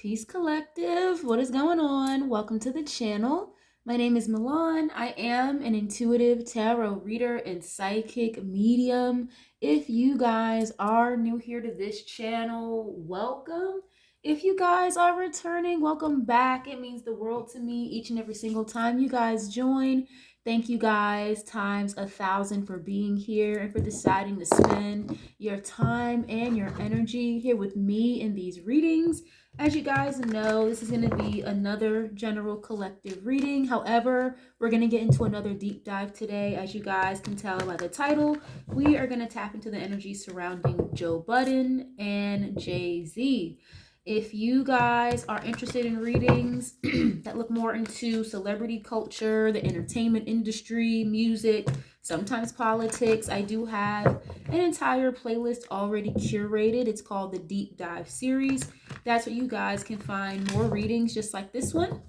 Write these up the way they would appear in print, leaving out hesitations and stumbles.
Peace Collective, what is going on? Welcome to the channel. My name is Milan. I am an intuitive tarot reader and psychic medium. If you guys are new here to this channel, welcome. If you guys are returning, welcome back. It means the world to me each and every single time you guys join. Thank you guys times 1,000 for being here and for deciding to spend your time and your energy here with me in these readings. As you guys know, this is going to be another general collective reading. However, we're going to get into another deep dive today. As you guys can tell by the title, we are going to tap into the energy surrounding Joe Budden and Jay-Z. If you guys are interested in readings that look more into celebrity culture, the entertainment industry, music, sometimes politics, I do have an entire playlist already curated. It's called the Deep Dive series. That's where you guys can find more readings just like this one.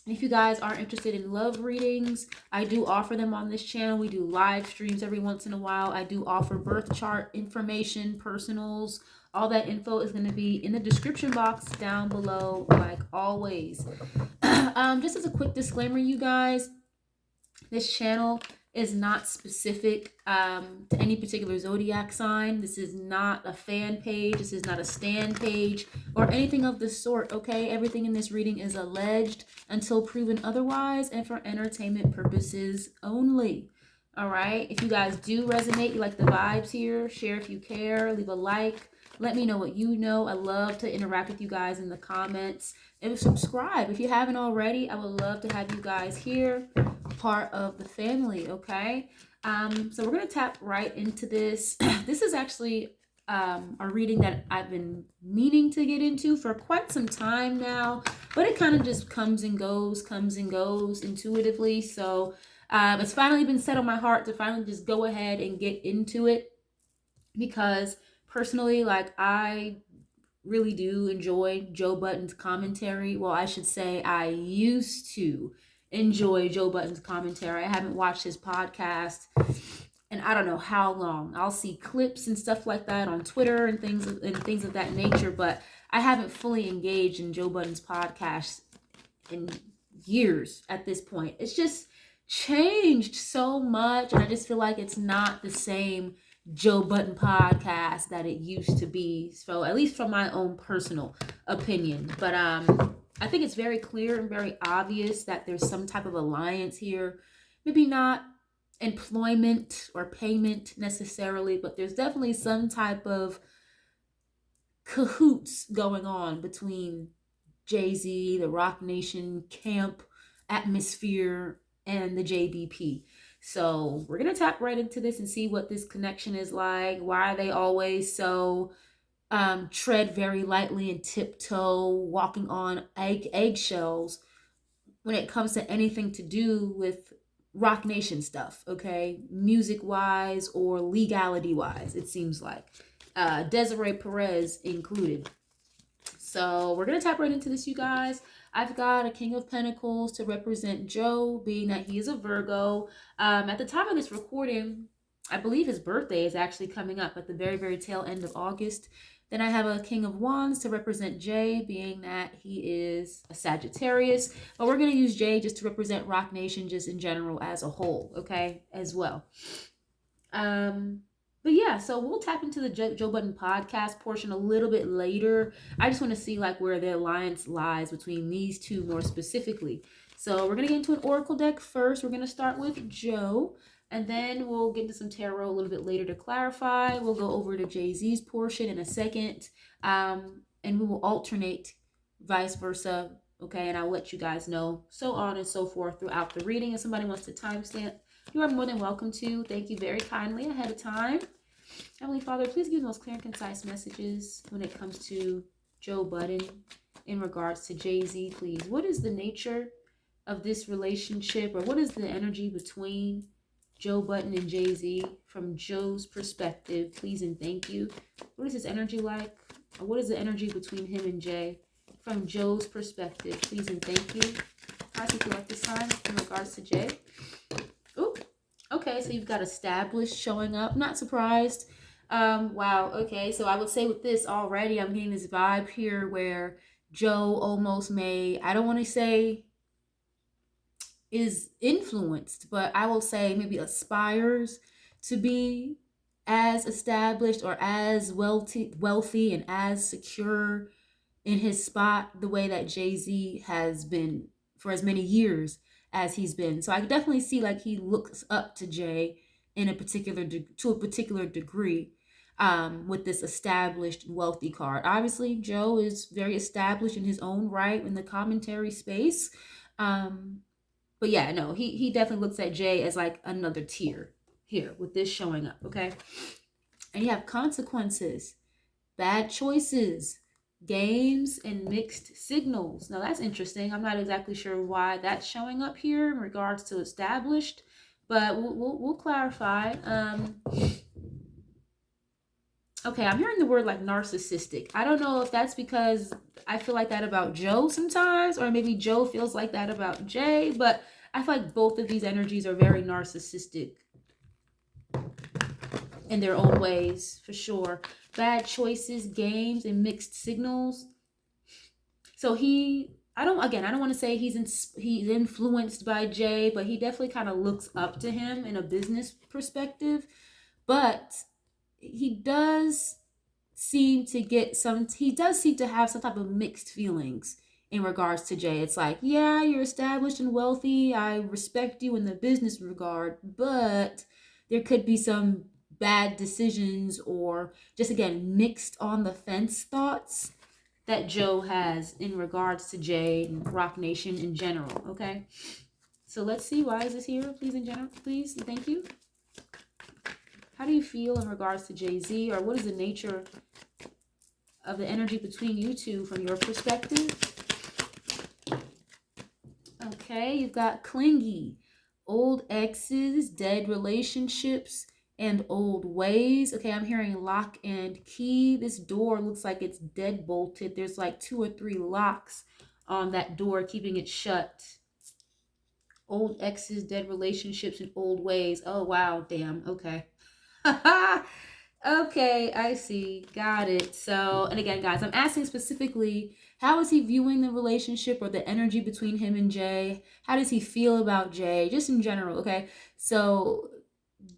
If you guys are interested in love readings, I do offer them on this channel. We do live streams every once in a while. I do offer birth chart information, personals. All that info is going to be in the description box down below, like always. Just as a quick disclaimer, you guys, this channel is not specific to any particular zodiac sign. This is not a fan page. This is not a stand page or anything of the sort, okay? Everything in this reading is alleged until proven otherwise and for entertainment purposes only. All right? If you guys do resonate, you like the vibes here, share if you care, leave a like. Let me know what you know. I love to interact with you guys in the comments. And subscribe if you haven't already. I would love to have you guys here, part of the family, okay? So we're going to tap right into this. This is actually a reading that I've been meaning to get into for quite some time now, but it kind of just comes and goes intuitively. So it's finally been set on my heart to finally just go ahead and get into it because personally, like, I really do enjoy Joe Budden's commentary. Well, I should say I used to enjoy Joe Budden's commentary. I haven't watched his podcast and I don't know how long. I'll see clips and stuff like that on Twitter and things of that nature, but I haven't fully engaged in Joe Budden's podcast in years at this point. It's just changed so much, and I just feel like it's not the same Joe Budden podcast that it used to be. So at least from my own personal opinion. But I think it's very clear and very obvious that there's some type of alliance here. Maybe not employment or payment necessarily, but there's definitely some type of cahoots going on between Jay-Z, the Rock Nation camp atmosphere, and the JBP. So we're going to tap right into this and see what this connection is like. Why are they always so tread very lightly and tiptoe, walking on eggshells when it comes to anything to do with Rock Nation stuff, okay? Music-wise or legality-wise, it seems like. Desiree Perez included. So we're going to tap right into this, you guys. I've got a King of Pentacles to represent Joe, being that he is a Virgo. At the time of this recording, I believe his birthday is actually coming up at the very, very tail end of August. Then I have a King of Wands to represent Jay, being that he is a Sagittarius. But we're going to use Jay just to represent Rock Nation just in general as a whole, okay, as well. But yeah, so we'll tap into the Joe Budden podcast portion a little bit later. I just want to see like where the alliance lies between these two more specifically. So we're going to get into an oracle deck first. We're going to start with Joe, and then we'll get into some tarot a little bit later to clarify. We'll go over to Jay-Z's portion in a second, and we will alternate vice versa, okay? And I'll let you guys know, so on and so forth throughout the reading. If somebody wants to timestamp, you are more than welcome to. Thank you very kindly ahead of time. Heavenly Father, please give the most clear and concise messages when it comes to Joe Budden in regards to Jay-Z, please. What is the nature of this relationship, or what is the energy between Joe Budden and Jay-Z from Joe's perspective, please and thank you. What is his energy like? Or what is the energy between him and Jay from Joe's perspective, please and thank you. How do you feel like this time in regards to Jay? Ooh, okay, so you've got established showing up. Not surprised. Wow, okay, so I would say with this already, I'm getting this vibe here where Joe almost may, I don't want to say is influenced, but I will say maybe aspires to be as established or as wealthy and as secure in his spot the way that Jay-Z has been for as many years as he's been. So I definitely see like he looks up to Jay in a particular to a particular degree, with this established wealthy card. Obviously, Joe is very established in his own right in the commentary space. Um, but yeah, no, he definitely looks at Jay as like another tier here with this showing up, okay? And you have consequences, bad choices, games, and mixed signals. Now that's interesting. I'm not exactly sure why that's showing up here in regards to established, but we'll clarify. Okay, I'm hearing the word like narcissistic. I don't know if that's because I feel like that about Joe sometimes, or maybe Joe feels like that about Jay, but I feel like both of these energies are very narcissistic in their own ways, for sure. Bad choices, games, and mixed signals. So I don't want to say he's influenced by Jay, but he definitely kind of looks up to him in a business perspective. But he does seem to have some type of mixed feelings in regards to Jay. It's like, yeah, you're established and wealthy. I respect you in the business regard, but there could be some bad decisions or just again mixed on the fence thoughts that Joe has in regards to Jay and Rock Nation in general. Okay, so let's see, why is this here, please, in general, please, and thank you. How do you feel in regards to Jay-Z, or what is the nature of the energy between you two from your perspective? Okay, you've got clingy, old exes, dead relationships, and old ways. Okay, I'm hearing lock and key. This door looks like it's dead bolted. There's like 2 or 3 locks on that door keeping it shut. Old exes, dead relationships, and old ways. Oh, wow, damn, okay. Okay, I see. Got it. So, and again, guys, I'm asking specifically, how is he viewing the relationship or the energy between him and Jay? How does he feel about Jay? Just in general, okay? So,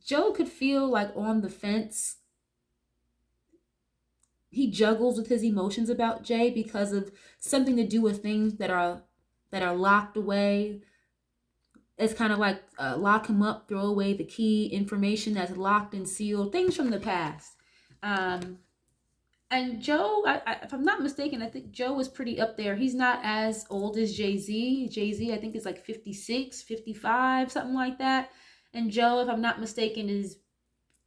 Joe could feel like on the fence. He juggles with his emotions about Jay because of something to do with things that are locked away. It's kind of like lock him up, throw away the key, information that's locked and sealed, things from the past. And Joe, if I'm not mistaken, I think Joe is pretty up there. He's not as old as Jay-Z. Jay-Z, I think, is like 56, 55, something like that. And Joe, if I'm not mistaken, is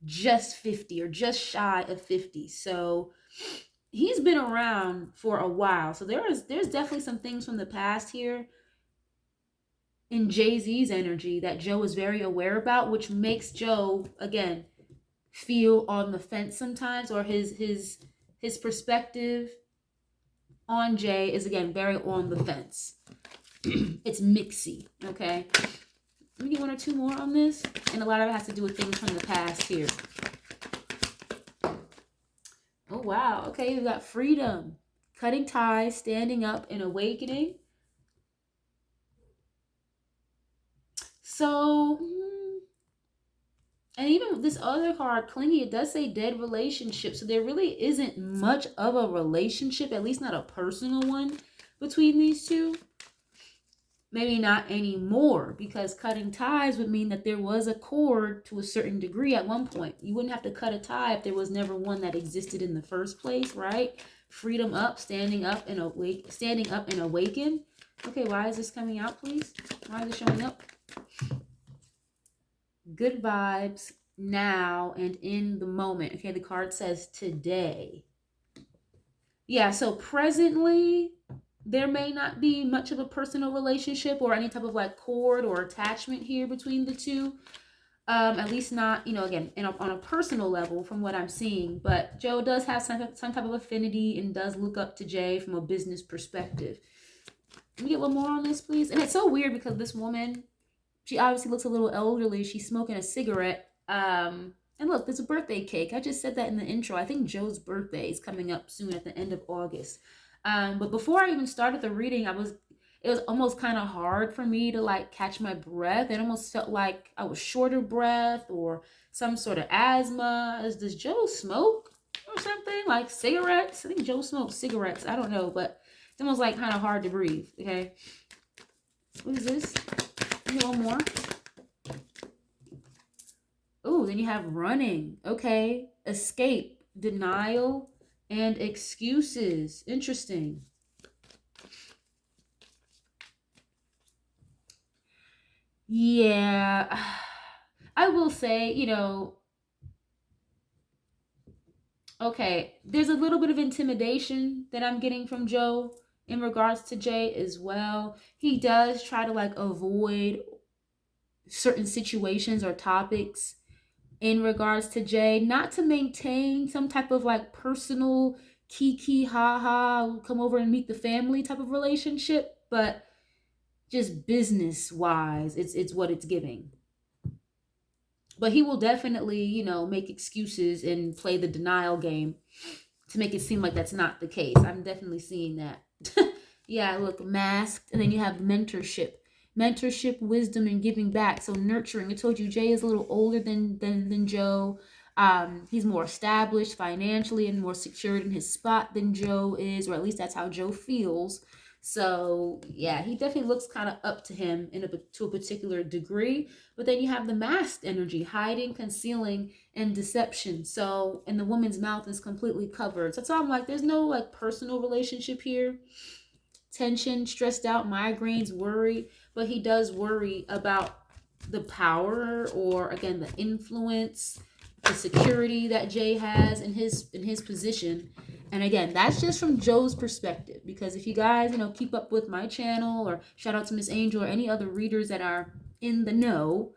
just 50 or just shy of 50. So he's been around for a while. So there's definitely some things from the past here in Jay-Z's energy that Joe is very aware about, which makes Joe, again, feel on the fence sometimes, or his perspective on Jay is, again, very on the fence. It's mixy, okay? Let me get 1 or 2 more on this. And a lot of it has to do with things from the past here. Oh, wow. Okay, we've got freedom, cutting ties, standing up, and awakening. So, and even this other card, clingy, it does say dead relationship. So there really isn't much of a relationship, at least not a personal one, between these two. Maybe not anymore, because cutting ties would mean that there was a cord to a certain degree at one point. You wouldn't have to cut a tie if there was never one that existed in the first place, right? Freedom up, standing up and awaken. Okay, why is this coming out, please? Why is it showing up? Good vibes now and in the moment. Okay, the card says today. Yeah, so presently, there may not be much of a personal relationship or any type of like cord or attachment here between the two. At least not, again, on a personal level from what I'm seeing. But Joe does have some type of affinity and does look up to Jay from a business perspective. Let me get 1 more on this, please. And it's so weird because this woman, she obviously looks a little elderly. She's smoking a cigarette. And look, there's a birthday cake. I just said that in the intro. I think Joe's birthday is coming up soon at the end of August. But before I even started the reading, it was almost kind of hard for me to like catch my breath. It almost felt like I was short of breath or some sort of asthma. Does Joe smoke or something? Like cigarettes? I think Joe smokes cigarettes. I don't know, but it's almost like kind of hard to breathe. Okay. What is this? One more. Oh, then you have running. Okay. Escape, denial, and excuses. Interesting. Yeah. I will say, okay, there's a little bit of intimidation that I'm getting from Joe in regards to Jay as well. He does try to like avoid certain situations or topics in regards to Jay, not to maintain some type of like personal kiki ha ha come over and meet the family type of relationship, but just business wise, it's what it's giving. But he will definitely, make excuses and play the denial game to make it seem like that's not the case. I'm definitely seeing that. Yeah, look, masked, and then you have mentorship, wisdom, and giving back. So nurturing. I told you Jay is a little older than Joe. He's more established financially and more secured in his spot than Joe is, or at least that's how Joe feels. So yeah, he definitely looks kind of up to him to a particular degree. But then you have the masked energy, hiding, concealing, and deception. So, and the woman's mouth is completely covered. So that's why I'm like, there's no like personal relationship here. Tension, stressed out, migraines, worry. But he does worry about the power, or again, the influence, the security that Jay has in his position. And again, that's just from Joe's perspective, because if you guys, keep up with my channel, or shout out to Miss Angel or any other readers that are in the know,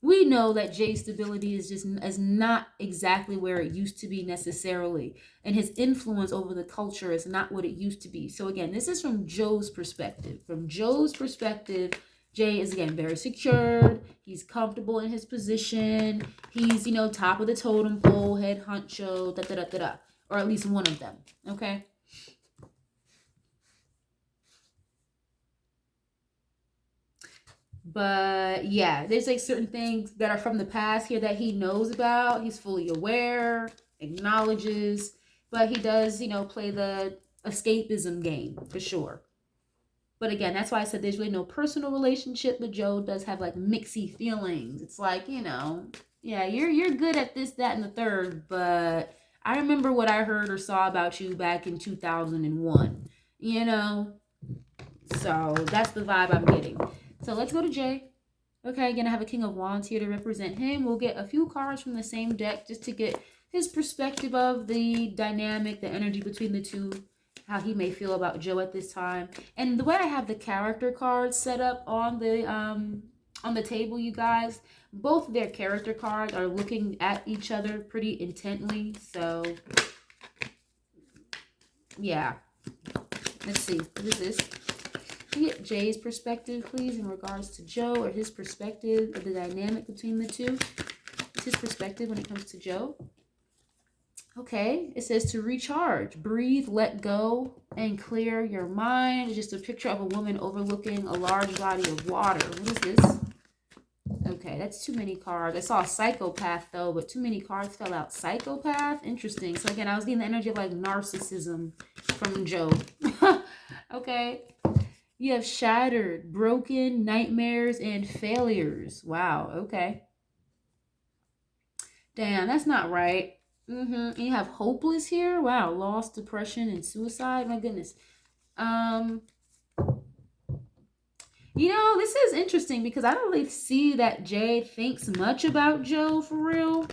we know that Jay's stability is not exactly where it used to be necessarily, and his influence over the culture is not what it used to be. So again, this is from Joe's perspective. From Joe's perspective, Jay is again very secured. He's comfortable in his position. He's top of the totem pole, head honcho, da da da da da, or at least one of them. Okay. But yeah, there's like certain things that are from the past here that he knows about. He's fully aware, acknowledges, but he does, play the escapism game for sure. But again, that's why I said there's really no personal relationship, but Joe does have like mixy feelings. It's like, yeah, you're good at this, that, and the third, but I remember what I heard or saw about you back in 2001, So that's the vibe I'm getting. So let's go to Jay. Okay, again, I have a King of Wands here to represent him. We'll get a few cards from the same deck just to get his perspective of the dynamic, the energy between the two, how he may feel about Joe at this time. And the way I have the character cards set up on the table, you guys, both their character cards are looking at each other pretty intently. So yeah, let's see. What is this? Get Jay's perspective, please, in regards to Joe, or his perspective of the dynamic between the two. It's his perspective when it comes to Joe. Okay, it says to recharge, breathe, let go, and clear your mind. It's just a picture of a woman overlooking a large body of water. What is this? Okay, that's too many cards. I saw a psychopath though, but too many cards fell out. Psychopath? Interesting. So again, I was getting the energy of like narcissism from Joe. Okay. You have shattered, broken, nightmares, and failures. Wow, okay. Damn, that's not right. You have hopeless here. Wow, loss, depression, and suicide. My goodness. This is interesting because I don't really see that Jay thinks much about Joe for real.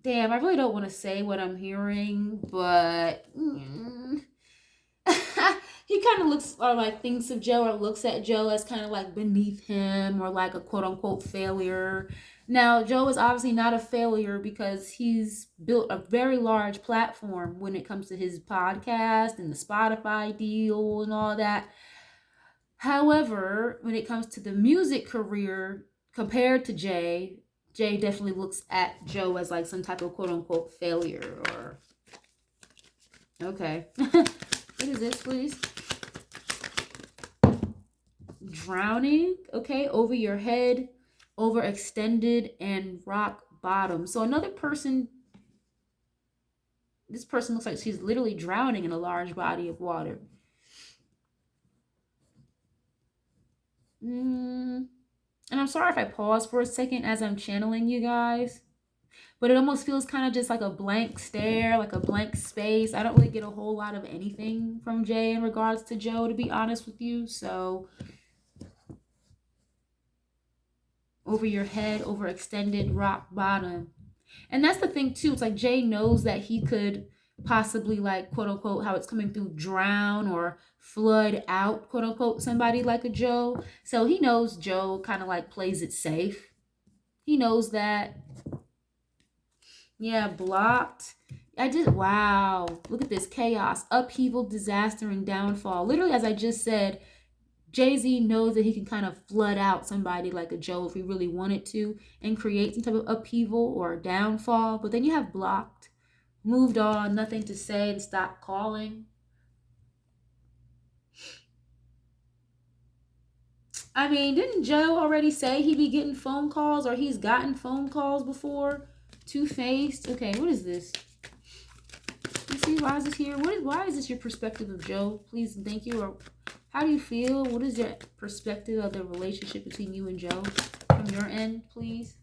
Damn, I really don't want to say what I'm hearing, but he kind of looks or like thinks of Joe, or looks at Joe as kind of like beneath him, or like a quote unquote failure. Now, Joe is obviously not a failure because he's built a very large platform when it comes to his podcast and the Spotify deal and all that. However, when it comes to the music career, compared to Jay definitely looks at Joe as like some type of quote unquote failure, or Okay. What is this, please? Drowning. Okay. Over your head, overextended, and rock bottom. So another person, this person looks like she's literally drowning in a large body of water. And I'm sorry if I pause for a second as I'm channeling you guys, but it almost feels kind of just like a blank stare, like a blank space. I don't really get a whole lot of anything from Jay in regards to Joe, to be honest with you. So over your head, overextended, rock bottom. And that's the thing too. It's like Jay knows that he could possibly, like, quote unquote, how it's coming through, drown or flood out, quote unquote, somebody like a Joe. So he knows Joe kind of like plays it safe. He knows that. Yeah, blocked. Wow. Look at this chaos, upheaval, disaster, and downfall. Literally, as I just said, Jay-Z knows that he can kind of flood out somebody like a Joe if he really wanted to and create some type of upheaval or a downfall. But then you have blocked, moved on, nothing to say, and stop calling. I mean, didn't Joe already say he'd be getting phone calls, or he's gotten phone calls before? Two-faced. Okay, what is this? You see, why is this here? Why is this your perspective of Joe? Please and thank you. Or how do you feel? What is your perspective of the relationship between you and Joe from your end, please?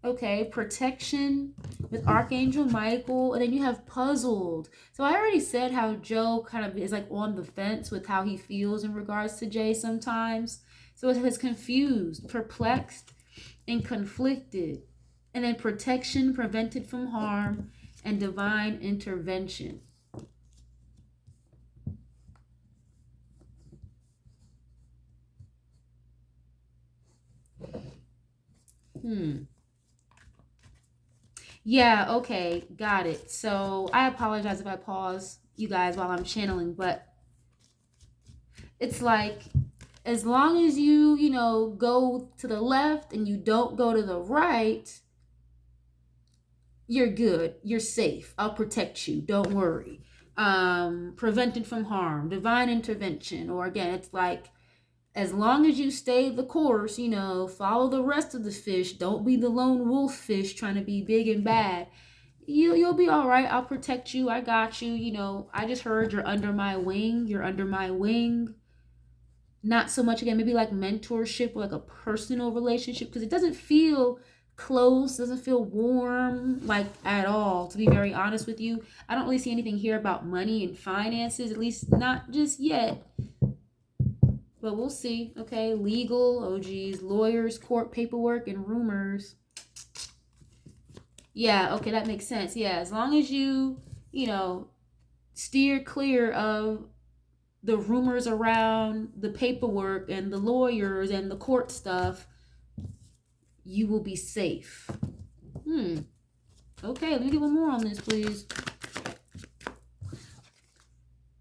Okay, protection with Archangel Michael, and then you have puzzled. So I already said how Joe kind of is like on the fence with how he feels in regards to Jay sometimes. So it has confused, perplexed, and conflicted. And then protection, prevented from harm, and divine intervention. Yeah, okay, got it. So I apologize if I pause you guys while I'm channeling, but it's like, as long as you go to the left and you don't go to the right, you're good. You're safe. I'll protect you. Don't worry. Prevented from harm, divine intervention, or again, it's like, as long as you stay the course, follow the rest of the fish. Don't be the lone wolf fish trying to be big and bad. You'll be all right. I'll protect you. I got you. I just heard you're under my wing. You're under my wing. Not so much, again, maybe like mentorship or like a personal relationship, because it doesn't feel close, doesn't feel warm, like, at all, to be very honest with you. I don't really see anything here about money and finances, at least not just yet. But we'll see. Okay, legal, oh geez, lawyers, court paperwork, and rumors. Yeah, okay, that makes sense. Yeah, as long as you steer clear of the rumors around the paperwork and the lawyers and the court stuff, you will be safe. Okay, let me get one more on this, please.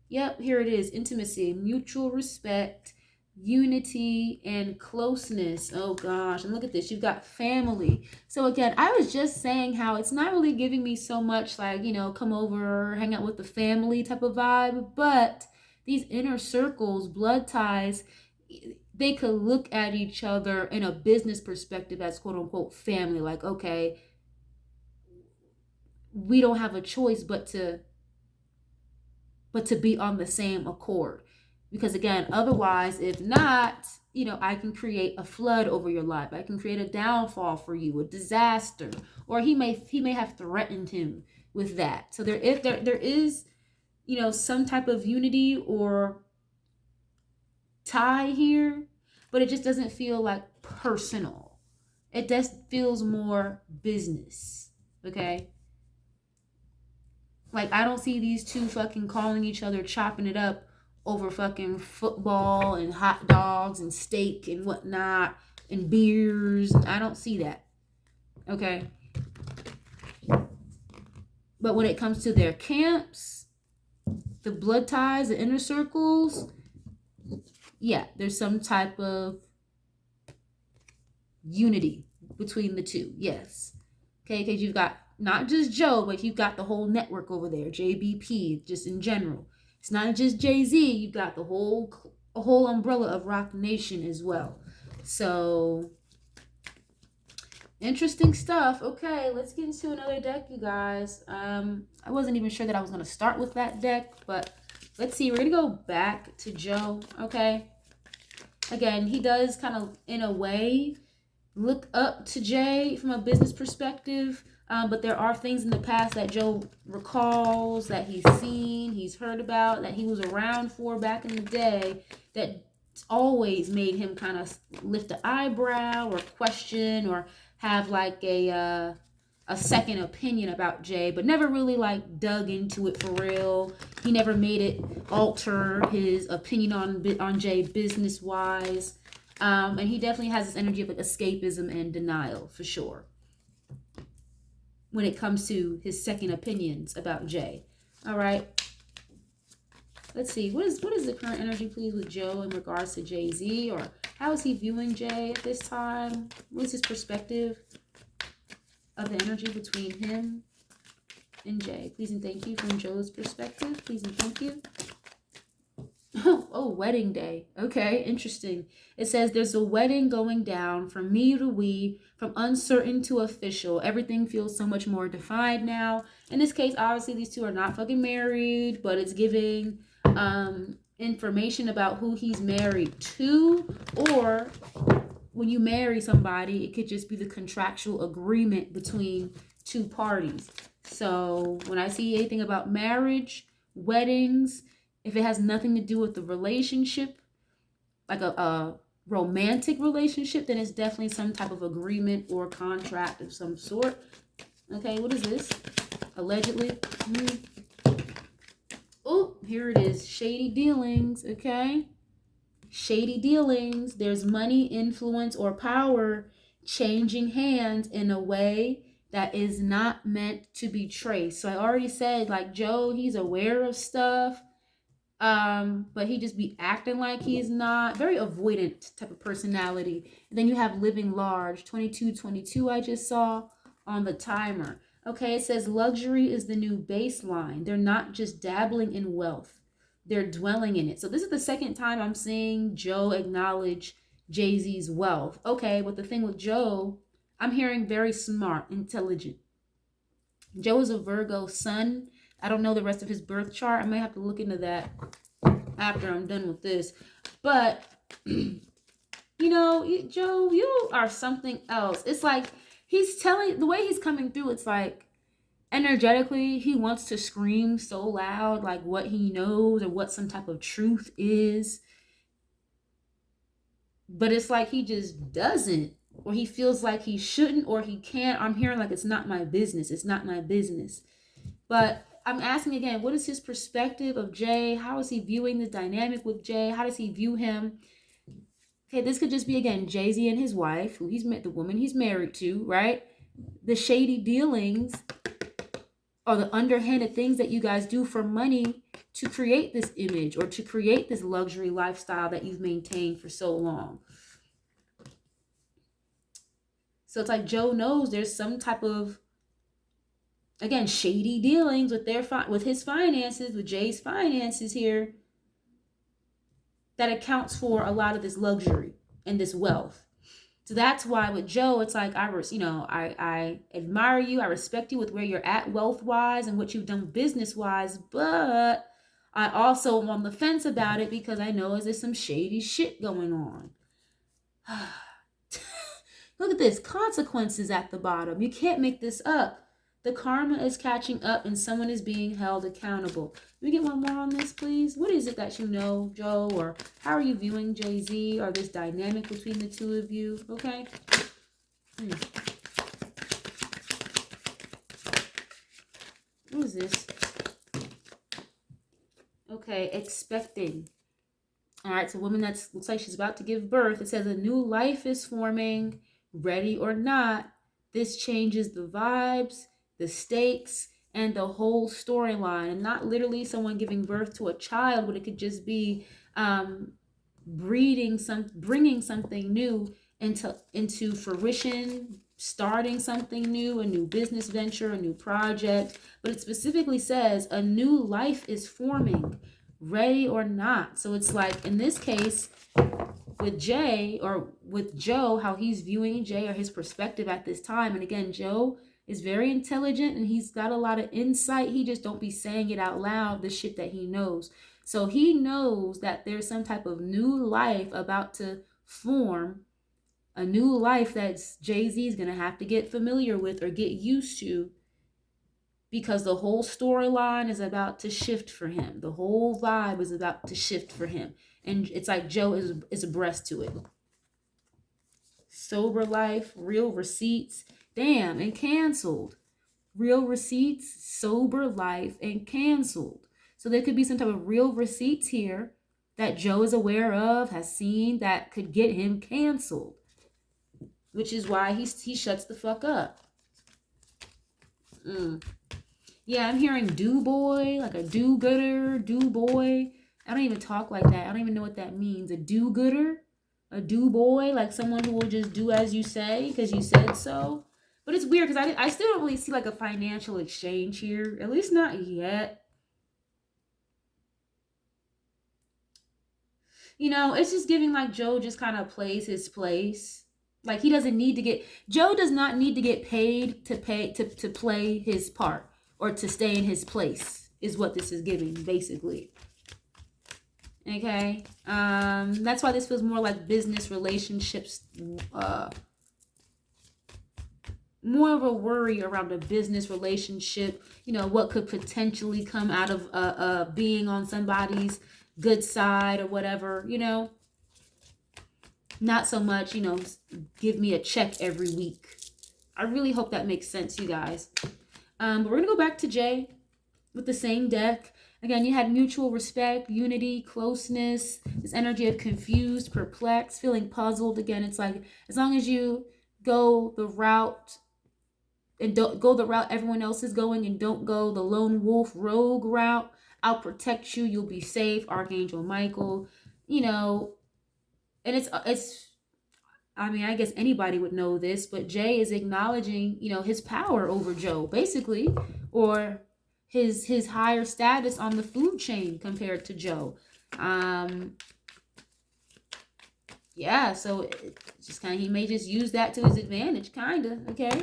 Yep, here it is. Intimacy, mutual respect, unity, and closeness. Oh gosh, and look at this. You've got family. So again, I was just saying how it's not really giving me so much like, come over, hang out with the family type of vibe, but these inner circles, blood ties, they could look at each other in a business perspective as quote unquote family. Like, okay, we don't have a choice but to be on the same accord. Because again, otherwise, if not, I can create a flood over your life. I can create a downfall for you, a disaster, or he may have threatened him with that. So there is some type of unity or tie here, but it just doesn't feel like personal. It just feels more business. Okay. Like, I don't see these two fucking calling each other, chopping it up over fucking football and hot dogs and steak and whatnot and beers. I don't see that. Okay. But when it comes to their camps, the blood ties, the inner circles, yeah, there's some type of unity between the two. Yes. Okay, because you've got not just Joe, but you've got the whole network over there, JBP, just in general. It's not just Jay-Z, you've got the whole umbrella of Roc Nation as well. So interesting stuff. Okay, let's get into another deck, you guys. I wasn't even sure that I was going to start with that deck, but let's see. We're going to go back to Joe, okay? Again, he does kind of, in a way, look up to Jay from a business perspective, but there are things in the past that Joe recalls, that he's seen, he's heard about, that he was around for back in the day, that always made him kind of lift an eyebrow or question or have like a second opinion about Jay, but never really like dug into it for real. He never made it alter his opinion on Jay business wise. And he definitely has this energy of like escapism and denial for sure when it comes to his second opinions about Jay. All right. Let's see. What is the current energy, please, with Joe in regards to Jay-Z, or how is he viewing Jay at this time? What is his perspective of the energy between him and Jay? Please and thank you from Joe's perspective. Please and thank you. Oh, wedding day. Okay, interesting. It says there's a wedding going down from me to we, from uncertain to official. Everything feels so much more defined now. In this case, obviously, these two are not fucking married, but it's giving information about who he's married to, or when you marry somebody, it could just be the contractual agreement between two parties. So when I see anything about marriage, weddings, if it has nothing to do with the relationship, like a romantic relationship, then it's definitely some type of agreement or contract of some sort. Okay, what is this? Allegedly. Oh, here it is. Shady dealings, okay? Shady dealings. There's money, influence, or power changing hands in a way that is not meant to be traced. So I already said, like, Joe, he's aware of stuff. But he just be acting like he's not. Very avoidant type of personality. And then you have living large, 2222 I just saw on the timer. Okay, it says luxury is the new baseline. They're not just dabbling in wealth. They're dwelling in it. So this is the second time I'm seeing Joe acknowledge Jay-Z's wealth. Okay, but the thing with Joe, I'm hearing very smart, intelligent. Joe is a Virgo sun. I don't know the rest of his birth chart. I may have to look into that after I'm done with this. But, you know, Joe, you are something else. It's like he's telling, the way he's coming through, it's like energetically, he wants to scream so loud, like what he knows or what some type of truth is. But it's like he just doesn't, or he feels like he shouldn't, or he can't. I'm hearing like, it's not my business. It's not my business. But I'm asking again, what is his perspective of Jay? How is he viewing the dynamic with Jay? How does he view him? Okay, this could just be, again, Jay-Z and his wife, who he's met, the woman he's married to, right? The shady dealings or the underhanded things that you guys do for money to create this image or to create this luxury lifestyle that you've maintained for so long. So it's like Joe knows there's some type of, again, shady dealings with his finances, with Jay's finances here, that accounts for a lot of this luxury and this wealth. So that's why with Joe, it's like, I admire you, I respect you with where you're at wealth-wise and what you've done business-wise, but I also am on the fence about it because I know there's some shady shit going on. Look at this, consequences at the bottom. You can't make this up. The karma is catching up and someone is being held accountable. Can we get one more on this, please? What is it that you know, Joe, or how are you viewing Jay-Z or this dynamic between the two of you? Okay. What is this? Okay, expecting. All right, so a woman that looks like she's about to give birth. It says a new life is forming, ready or not. This changes the vibes, the stakes, and the whole storyline. And not literally someone giving birth to a child, but it could just be bringing something new into fruition, starting something new, a new business venture, a new project, but it specifically says a new life is forming, ready or not. So it's like in this case with Jay, or with Joe, how he's viewing Jay or his perspective at this time. And again, Joe is very intelligent and he's got a lot of insight. He just don't be saying it out loud, the shit that he knows. So he knows that there's some type of new life about to form, a new life that Jay-Z is going to have to get familiar with or get used to, because the whole storyline is about to shift for him. The whole vibe is about to shift for him. And it's like Joe is abreast to it. Sober life, real receipts, damn, and canceled. Real receipts, sober life, and canceled. So there could be some type of real receipts here that Joe is aware of, has seen, that could get him canceled. Which is why he shuts the fuck up. Yeah, I'm hearing do-boy, like a do-gooder, do-boy. I don't even talk like that. I don't even know what that means. A do-gooder? A do-boy? Like someone who will just do as you say because you said so? But it's weird because I still don't really see like a financial exchange here. At least not yet. You know, it's just giving like Joe just kind of plays his place. Like he doesn't need to get, Joe does not need to get paid to play his part or to stay in his place, is what this is giving, basically. Okay, that's why this feels more like business relationships, more of a worry around a business relationship. You know, what could potentially come out of being on somebody's good side or whatever, you know. Not so much, you know, give me a check every week. I really hope that makes sense, you guys. But we're going to go back to Jay with the same deck. Again, you had mutual respect, unity, closeness, this energy of confused, perplexed, feeling puzzled. Again, it's like, as long as you go the route and don't go the route everyone else is going and don't go the lone wolf rogue route, I'll protect you. You'll be safe. Archangel Michael, you know, and it's, I mean, I guess anybody would know this, but Jay is acknowledging, you know, his power over Joe, basically, or his higher status on the food chain compared to Joe. Yeah, so it just kind of, he may just use that to his advantage, kind of, okay?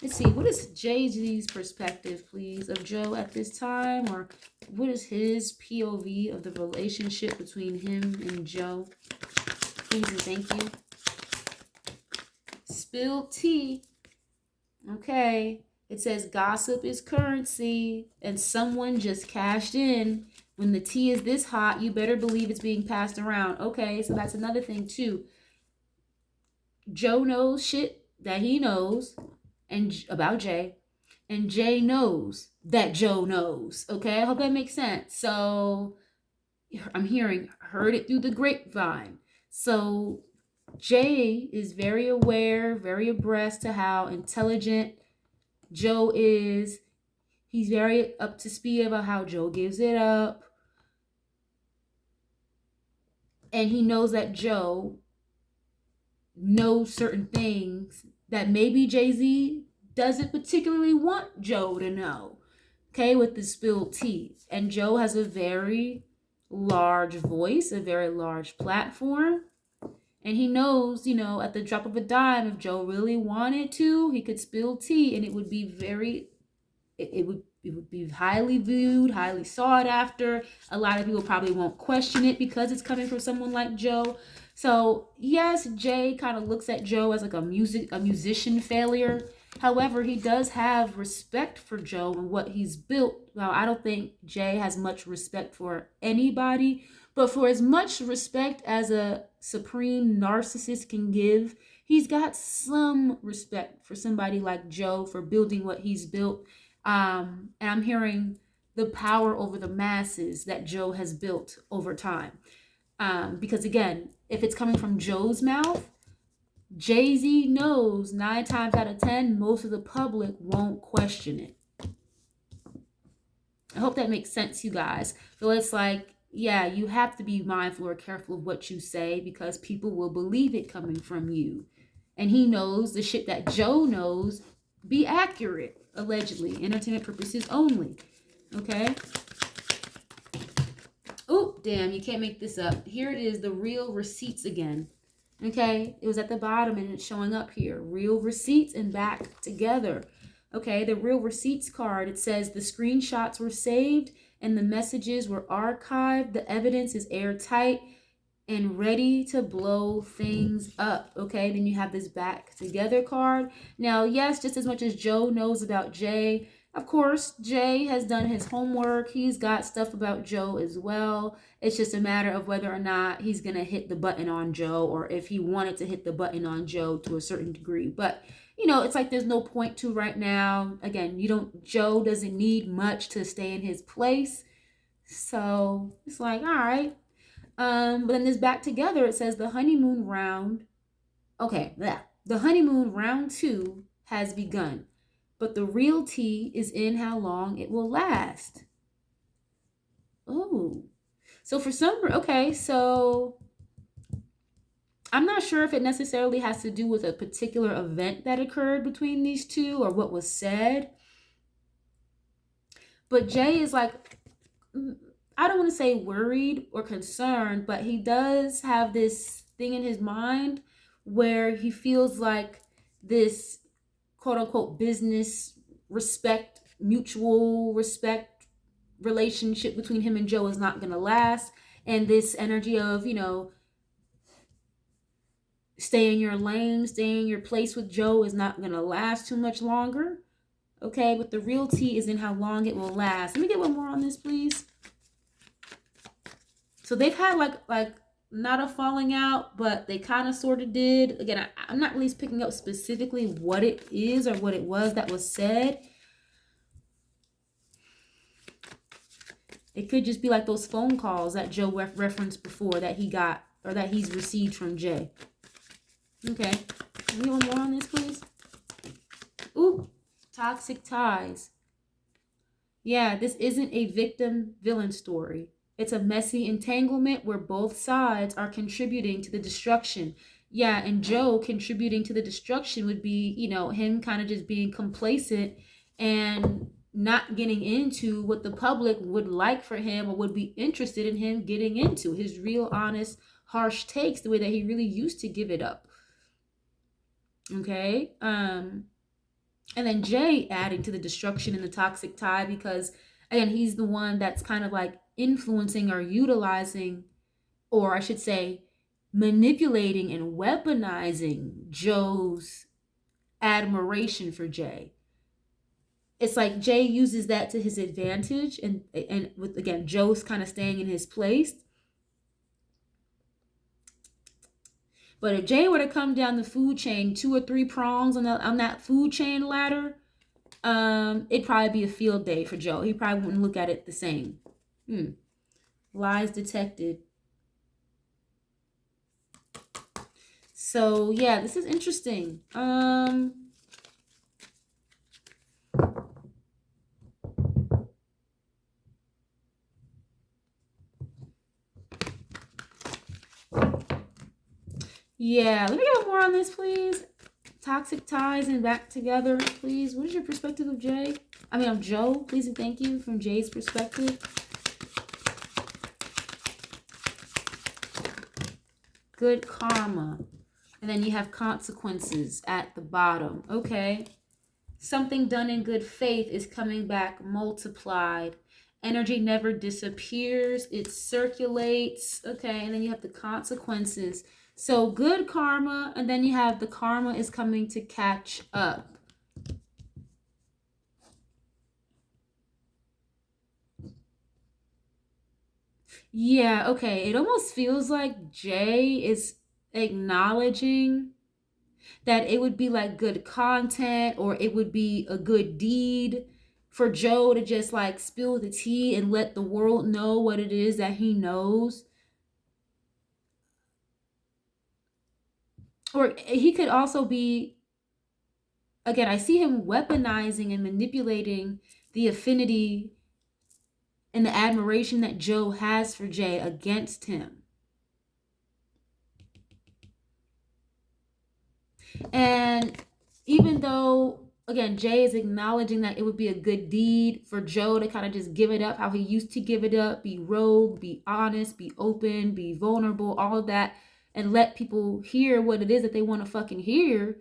Let's see, what is Jay-Z's perspective, please, of Joe at this time? Or what is his POV of the relationship between him and Joe? Please and thank you. Spilled tea. Okay. It says gossip is currency and someone just cashed in. When the tea is this hot, you better believe it's being passed around. Okay, so that's another thing too. Joe knows shit that he knows and about Jay, and Jay knows that Joe knows. Okay, I hope that makes sense. So I'm heard it through the grapevine. So Jay is very aware, very abreast to how intelligent Joe is. He's very up to speed about how Joe gives it up. And he knows that Joe knows certain things that maybe Jay-Z doesn't particularly want Joe to know. Okay, with the spilled tea. And Joe has a very large voice, a very large platform. And he knows, you know, at the drop of a dime, if Joe really wanted to, he could spill tea and it would be very, it would be highly viewed, highly sought after. A lot of people probably won't question it because it's coming from someone like Joe. So yes, Jay kind of looks at Joe as like a musician failure. However, he does have respect for Joe and what he's built. Well, I don't think Jay has much respect for anybody, but for as much respect as a supreme narcissist can give, he's got some respect for somebody like Joe for building what he's built. And I'm hearing the power over the masses that Joe has built over time. Because again, if it's coming from Joe's mouth, Jay-Z knows 9 times out of 10, most of the public won't question it. I hope that makes sense, you guys. So it's like, yeah, you have to be mindful or careful of what you say because people will believe it coming from you. and he knows the shit that Joe knows be accurate, allegedly, entertainment purposes only. Okay. Oh, damn, you can't make this up. Here it is, the real receipts again. Okay, it was at the bottom and it's showing up here. Real receipts and back together. Okay, the real receipts card, it says the screenshots were saved and the messages were archived. The evidence is airtight and ready to blow things up. Okay, then you have this back together card. Now, yes, just as much as Joe knows about Jay, of course, Jay has done his homework. He's got stuff about Joe as well. It's just a matter of whether or not he's going to hit the button on Joe, or if he wanted to hit the button on Joe to a certain degree. But, you know, it's like there's no point to right now. Again, Joe doesn't need much to stay in his place. So it's like, all right. But then this back together, it says the honeymoon round. Okay, the honeymoon round 2 has begun. But the real tea is in how long it will last. Oh, so for some, okay, so I'm not sure if it necessarily has to do with a particular event that occurred between these two or what was said. But Jay is like, I don't want to say worried or concerned, but he does have this thing in his mind where he feels like this quote unquote business respect, mutual respect relationship between him and Joe is not going to last. And this energy of, you know, stay in your lane, stay in your place with Joe is not going to last too much longer. Okay, but the real tea is in how long it will last. Let me get one more on this, please. So they've had like not a falling out, but they kind of sort of did. Again, I'm not really picking up specifically what it is or what it was that was said. It could just be like those phone calls that Joe referenced before that he got or that he's received from Jay. Okay. Can we get one more on this, please? Ooh, toxic ties. Yeah, this isn't a victim-villain story. It's a messy entanglement where both sides are contributing to the destruction. Yeah, and Joe contributing to the destruction would be, you know, him kind of just being complacent and not getting into what the public would like for him or would be interested in him getting into. His real, honest, harsh takes, the way that he really used to give it up. Okay? And then Jay adding to the destruction and the toxic tie because, again, he's the one that's kind of like influencing or utilizing, or I should say, manipulating and weaponizing Joe's admiration for Jay. It's like Jay uses that to his advantage, and with, again, Joe's kind of staying in his place. But if Jay were to come down the food chain, 2 or 3 prongs on that food chain ladder, it'd probably be a field day for Joe. He probably wouldn't look at it the same. Lies detected. So yeah, this is interesting. Yeah, let me get more on this, please. Toxic ties and back together, please. What is your perspective of Jay? I mean, of Joe, please and thank you from Jay's perspective. Good karma. And then you have consequences at the bottom. Okay. Something done in good faith is coming back multiplied. Energy never disappears. It circulates. Okay. And then you have the consequences. So good karma. And then you have the karma is coming to catch up. Yeah, okay. It almost feels like Jay is acknowledging that it would be like good content or it would be a good deed for Joe to just like spill the tea and let the world know what it is that he knows. Or he could also be, again, I see him weaponizing and manipulating the affinity and the admiration that Joe has for Jay against him. And even though, again, Jay is acknowledging that it would be a good deed for Joe to kind of just give it up how he used to give it up, be rogue, be honest, be open, be vulnerable, all of that, and let people hear what it is that they want to fucking hear.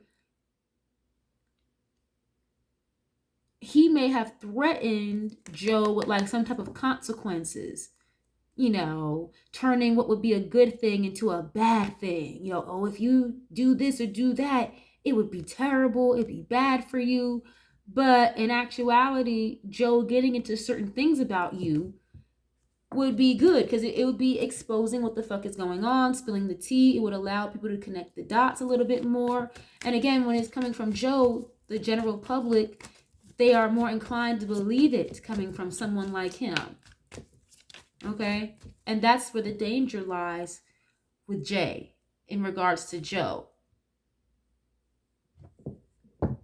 He may have threatened Joe with like some type of consequences, you know, turning what would be a good thing into a bad thing. You know, oh, if you do this or do that, it would be terrible, it'd be bad for you. But in actuality, Joe getting into certain things about you would be good because it would be exposing what the fuck is going on, spilling the tea. It would allow people to connect the dots a little bit more. And again, when it's coming from Joe, the general public, they are more inclined to believe it coming from someone like him. Okay? And that's where the danger lies with Jay in regards to Joe.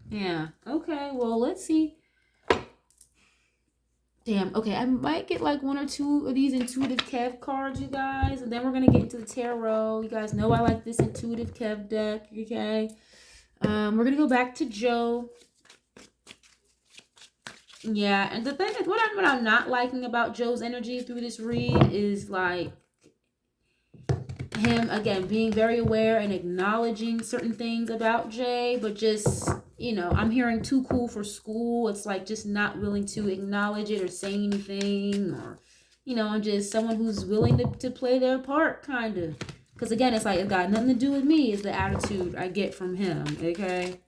Yeah. Okay, well, let's see. Damn, okay, I might get like one or two of these intuitive Kev cards, you guys, and then we're gonna get into the tarot. You guys know I like this intuitive Kev deck, okay? We're gonna go back to Joe. Yeah, and the thing is, what I'm not liking about Joe's energy through this read is like him again being very aware and acknowledging certain things about Jay, but just, you know, I'm hearing too cool for school. It's like just not willing to acknowledge it or say anything, or, you know, I'm just someone who's willing to play their part, kind of. Because again, it's like, it got nothing to do with me, is the attitude I get from him, okay?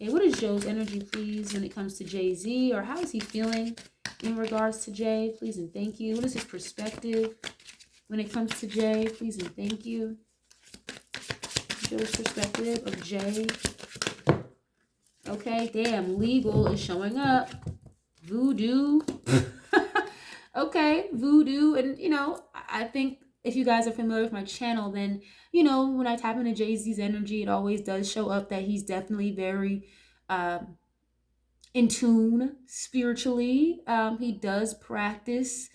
Okay, what is Joe's energy, please, when it comes to Jay-Z, or how is he feeling in regards to Jay, please and thank you? What is his perspective when it comes to Jay, please and thank you? Joe's perspective of Jay. Okay, damn, legal is showing up. Voodoo. Okay, voodoo. And, you know, I think if you guys are familiar with my channel, then, you know, when I tap into Jay-Z's energy, it always does show up that he's definitely very in tune spiritually. He does practice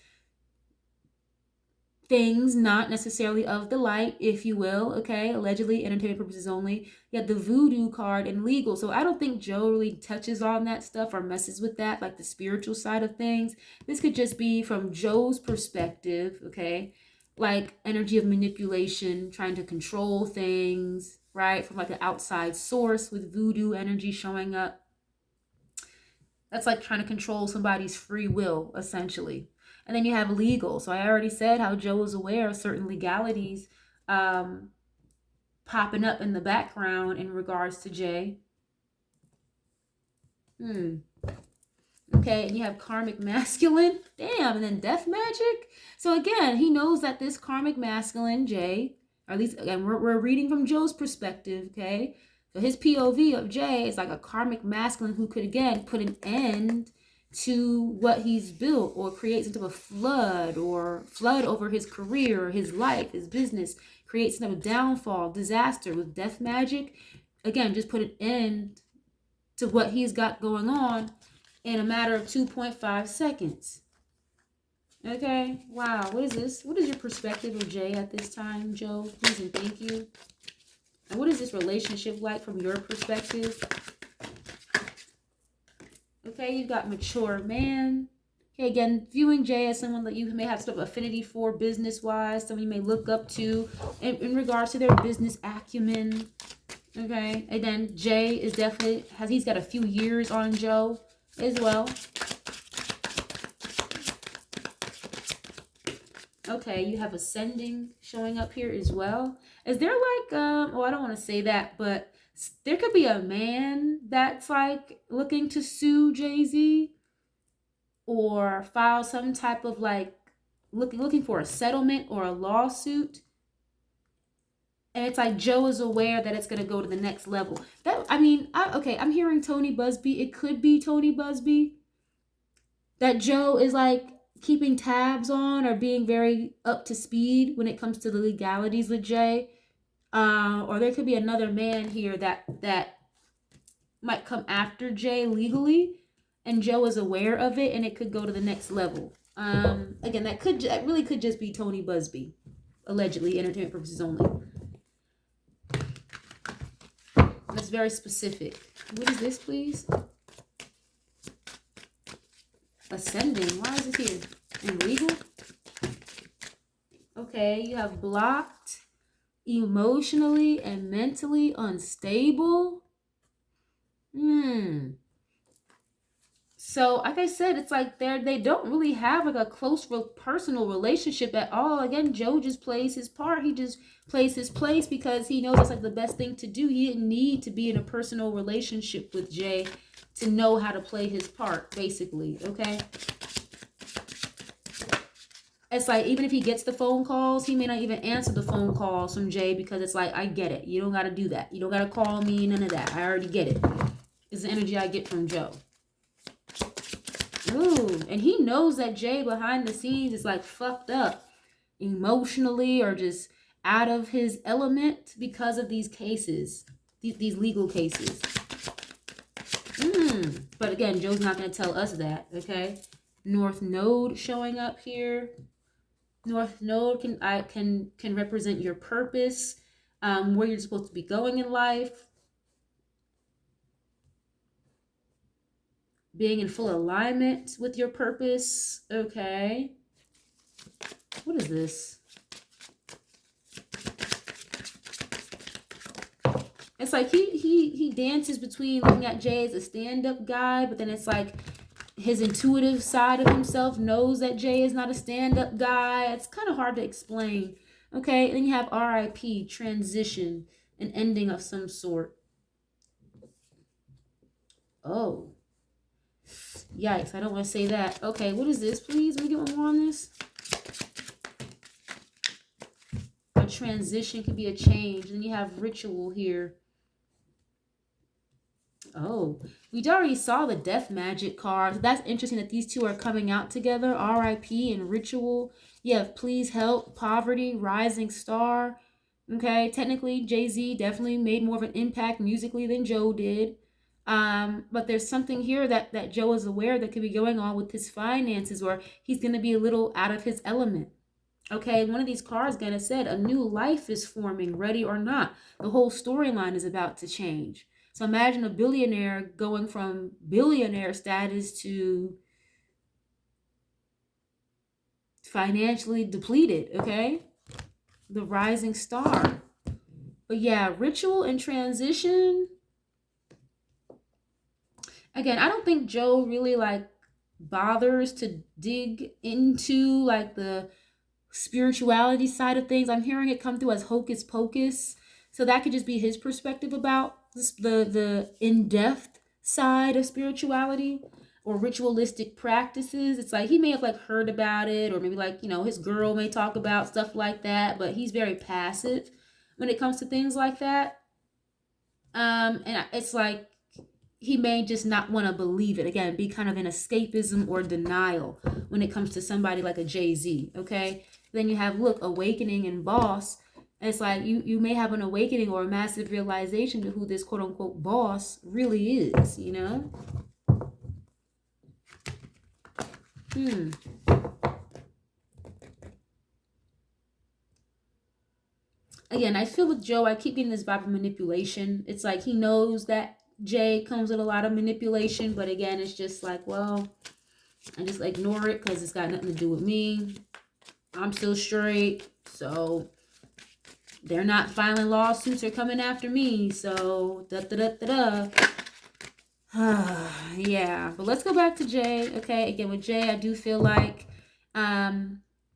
things not necessarily of the light, if you will, okay? Allegedly, entertainment purposes only. You have the voodoo card and legal. So I don't think Joe really touches on that stuff or messes with that, like the spiritual side of things. This could just be from Joe's perspective, okay? Like energy of manipulation, trying to control things, right? From like an outside source with voodoo energy showing up. That's like trying to control somebody's free will, essentially. And then you have legal. So I already said how Joe is aware of certain legalities popping up in the background in regards to Jay. Okay, and you have karmic masculine. Damn, and then death magic. So again, he knows that this karmic masculine, Jay, or at least, again, we're reading from Joe's perspective, okay? So his POV of Jay is like a karmic masculine who could, again, put an end to what he's built, or create some type of flood over his career, his life, his business, create some type of downfall, disaster with death magic. Again, just put an end to what he's got going on in a matter of 2.5 seconds. Okay, wow, what is this? What is your perspective of Jay at this time, Joe? Please and thank you. And what is this relationship like from your perspective? Okay, you've got mature man. Okay, again, viewing Jay as someone that you may have sort of affinity for business-wise, someone you may look up to in regards to their business acumen. Okay, and then Jay is definitely, he's got a few years on Joe as well. Okay, you have ascending showing up here as well. Is there like, oh, I don't want to say that, but there could be a man that's like looking to sue Jay-Z or file some type of like looking for a settlement or a lawsuit. And it's like Joe is aware that it's going to go to the next level. I'm hearing Tony Busby. It could be Tony Busby. That Joe is like keeping tabs on or being very up to speed when it comes to the legalities with Jay. Or there could be another man here that might come after Jay legally, and Joe is aware of it, and it could go to the next level. Again, that really could just be Tony Busby, allegedly, entertainment purposes only. That's very specific. What is this, please? Ascending. Why is it here? And legal? Okay, you have blocked, emotionally and mentally unstable. So, like I said, it's like they don't really have like a close personal relationship at all. Again, Joe just plays his part. He just plays his place because he knows that's like the best thing to do. He didn't need to be in a personal relationship with Jay to know how to play his part, basically. Okay. It's like, even if he gets the phone calls, he may not even answer the phone calls from Jay because it's like, I get it. You don't got to do that. You don't got to call me, none of that. I already get it. It's the energy I get from Joe. Ooh, and he knows that Jay behind the scenes is like fucked up emotionally or just out of his element because of these cases, these legal cases. But again, Joe's not going to tell us that, okay? North Node showing up here. North Node can represent your purpose, where you're supposed to be going in life. Being in full alignment with your purpose. Okay. What is this? It's like he dances between looking at Jay as a stand-up guy, but then it's like his intuitive side of himself knows that Jay is not a stand-up guy. It's kind of hard to explain. Okay, and then you have RIP, transition, an ending of some sort. Oh. Yikes, I don't want to say that. Okay, what is this, please? Let me get one more on this. A transition could be a change. Then you have ritual here. Oh, we already saw the death magic card. That's interesting that these two are coming out together. RIP and ritual. You have please help, poverty, rising star. Okay, technically Jay-Z definitely made more of an impact musically than Joe did. But there's something here that Joe is aware that could be going on with his finances, or he's going to be a little out of his element. Okay, one of these cards gonna said a new life is forming, ready or not. The whole storyline is about to change. So imagine a billionaire going from billionaire status to financially depleted, okay? The rising star. But yeah, ritual and transition. Again, I don't think Joe really like bothers to dig into like the spirituality side of things. I'm hearing it come through as hocus pocus. So that could just be his perspective about this, the in-depth side of spirituality or ritualistic practices. It's like he may have like heard about it, or maybe like, you know, his girl may talk about stuff like that, but he's very passive when it comes to things like that. And it's like he may just not want to believe it. Again, be kind of in escapism or denial when it comes to somebody like a Jay-Z, okay? Then you have, look, awakening and boss. It's like you may have an awakening or a massive realization to who this quote-unquote boss really is, you know? Again, I feel with Joe, I keep getting this vibe of manipulation. It's like he knows that Jay comes with a lot of manipulation, but again, it's just like, well, I just ignore it because it's got nothing to do with me. I'm still straight, so they're not filing lawsuits or coming after me, so yeah, but let's go back to Jay. Okay, again, with Jay, I do feel like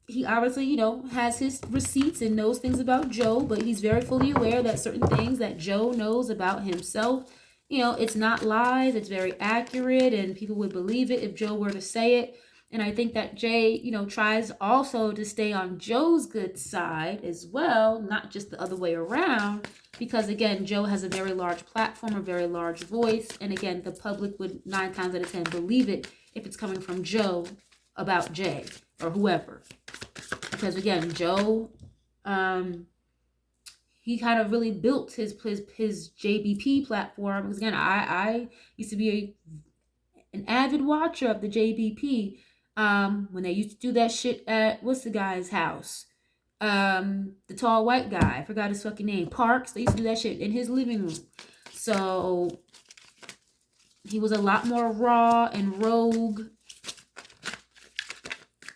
he obviously, you know, has his receipts and knows things about Joe, but he's very fully aware that certain things that Joe knows about himself, you know, it's not lies, it's very accurate, and people would believe it if Joe were to say it. And I think that Jay, you know, tries also to stay on Joe's good side as well, not just the other way around, because again, Joe has a very large platform, a very large voice, and again, the public would 9 times out of 10 believe it if it's coming from Joe about Jay or whoever. Because again, Joe, he kind of really built his JBP platform. Because again, I used to be an avid watcher of the JBP. When they used to do that shit at, what's the guy's house? The tall white guy, I forgot his fucking name, Parks. They used to do that shit in his living room. So he was a lot more raw and rogue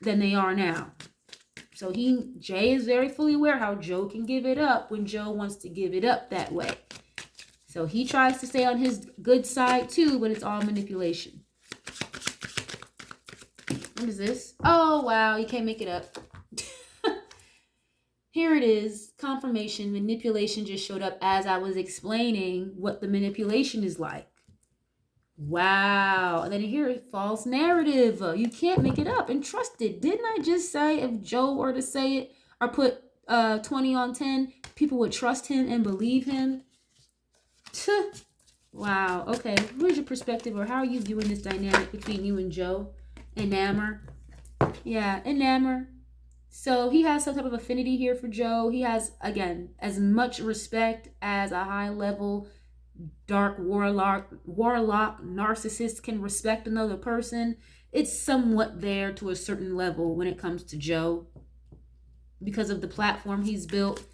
than they are now. So Jay is very fully aware how Joe can give it up when Joe wants to give it up that way. So he tries to stay on his good side too, but it's all manipulation. What is this? Oh, wow. You can't make it up. Here it is. Confirmation. Manipulation just showed up as I was explaining what the manipulation is like. Wow. And then here, false narrative. You can't make it up and trust it. Didn't I just say if Joe were to say it or put 20 on 10, people would trust him and believe him? Wow. Okay. Where's your perspective, or how are you viewing this dynamic between you and Joe? Enamor. Yeah, enamor. So he has some type of affinity here for Joe. He has, again, as much respect as a high level dark warlock narcissist can respect another person. It's somewhat there to a certain level when it comes to Joe because of the platform he's built.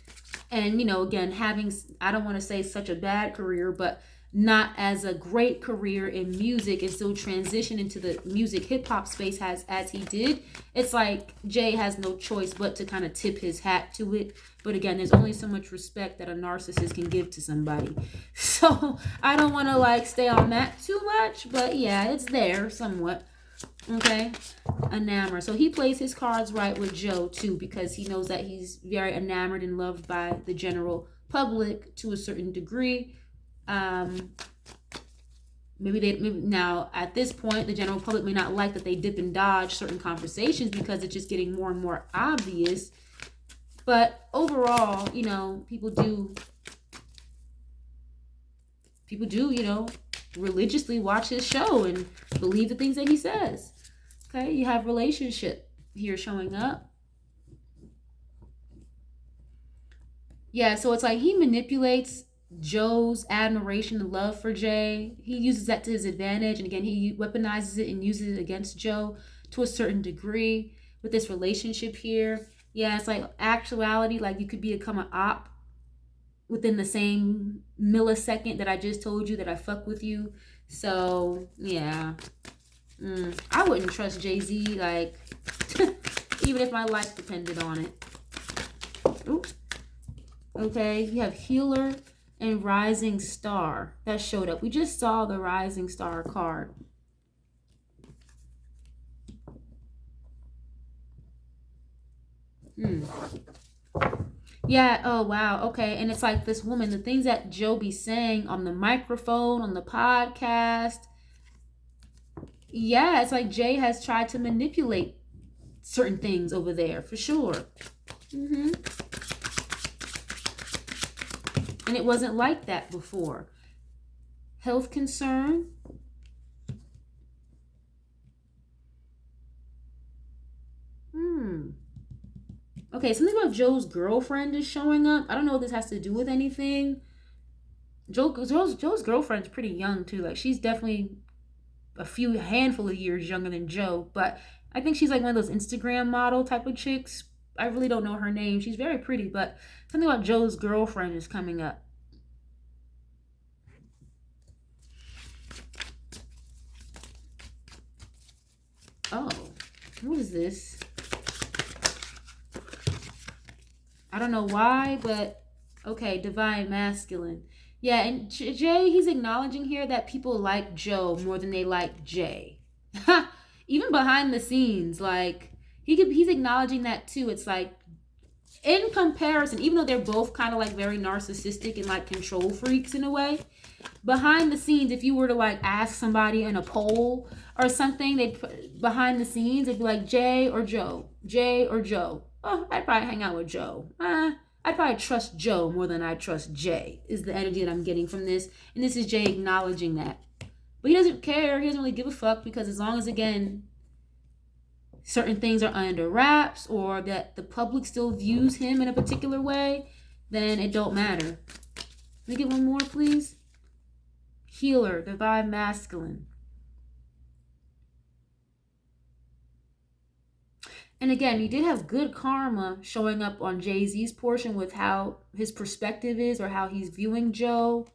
And, you know, again, having, I don't want to say such a bad career, but not as a great career in music and still transition into the music hip hop space as he did. It's like Jay has no choice but to kind of tip his hat to it. But again, there's only so much respect that a narcissist can give to somebody. So I don't want to like stay on that too much, but yeah, it's there somewhat. Okay, enamor. So he plays his cards right with Joe too, because he knows that he's very enamored and loved by the general public to a certain degree. Maybe now at this point the general public may not like that they dip and dodge certain conversations because it's just getting more and more obvious. But overall, you know, people do, you know, religiously watch his show and believe the things that he says. Okay, you have relationship here showing up. Yeah, so it's like he manipulates Joe's admiration and love for Jay. He uses that to his advantage. And again, he weaponizes it and uses it against Joe to a certain degree with this relationship here. Yeah, it's like actuality, like you could become an op within the same millisecond that I just told you that I fuck with you. So, yeah. I wouldn't trust Jay-Z, like, even if my life depended on it. Oops. Okay, you have healer and rising star that showed up. We just saw the rising star card. Yeah, oh wow, okay. And it's like this woman, the things that Joe be saying on the microphone, on the podcast. Yeah, it's like Jay has tried to manipulate certain things over there, for sure. And it wasn't like that before. Health concern. Okay, something about Joe's girlfriend is showing up. I don't know if this has to do with anything. Joe's girlfriend's pretty young too. Like she's definitely a handful of years younger than Joe. But I think she's like one of those Instagram model type of chicks. I really don't know her name. She's very pretty, but something about Joe's girlfriend is coming up. Oh, what is this? I don't know why, but okay, divine masculine. Yeah, and Jay, he's acknowledging here that people like Joe more than they like Jay. Even behind the scenes, like he's acknowledging that too. It's like in comparison, even though they're both kind of like very narcissistic and like control freaks in a way, behind the scenes, if you were to like ask somebody in a poll or something, behind the scenes, they'd be like Jay or Joe, Jay or Joe. Oh, I'd probably hang out with Joe. I'd probably trust Joe more than I trust Jay, is the energy that I'm getting from this. And this is Jay acknowledging that. But he doesn't care. He doesn't really give a fuck because as long as, again, certain things are under wraps or that the public still views him in a particular way, then it don't matter. Let me get one more, please. Healer, divine masculine. And again, he did have good karma showing up on Jay-Z's portion with how his perspective is or how he's viewing Joe.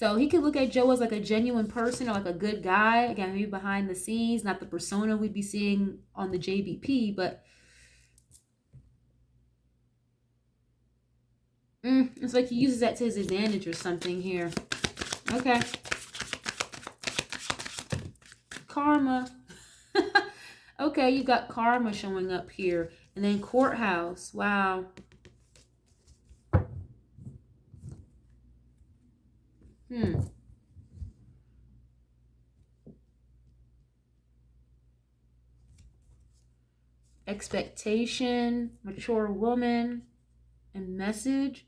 So he could look at Joe as like a genuine person or like a good guy. Again, maybe behind the scenes, not the persona we'd be seeing on the JBP, but it's like he uses that to his advantage or something here. Okay. Karma. Okay, you got karma showing up here. And then courthouse. Wow. Expectation, mature woman, and message.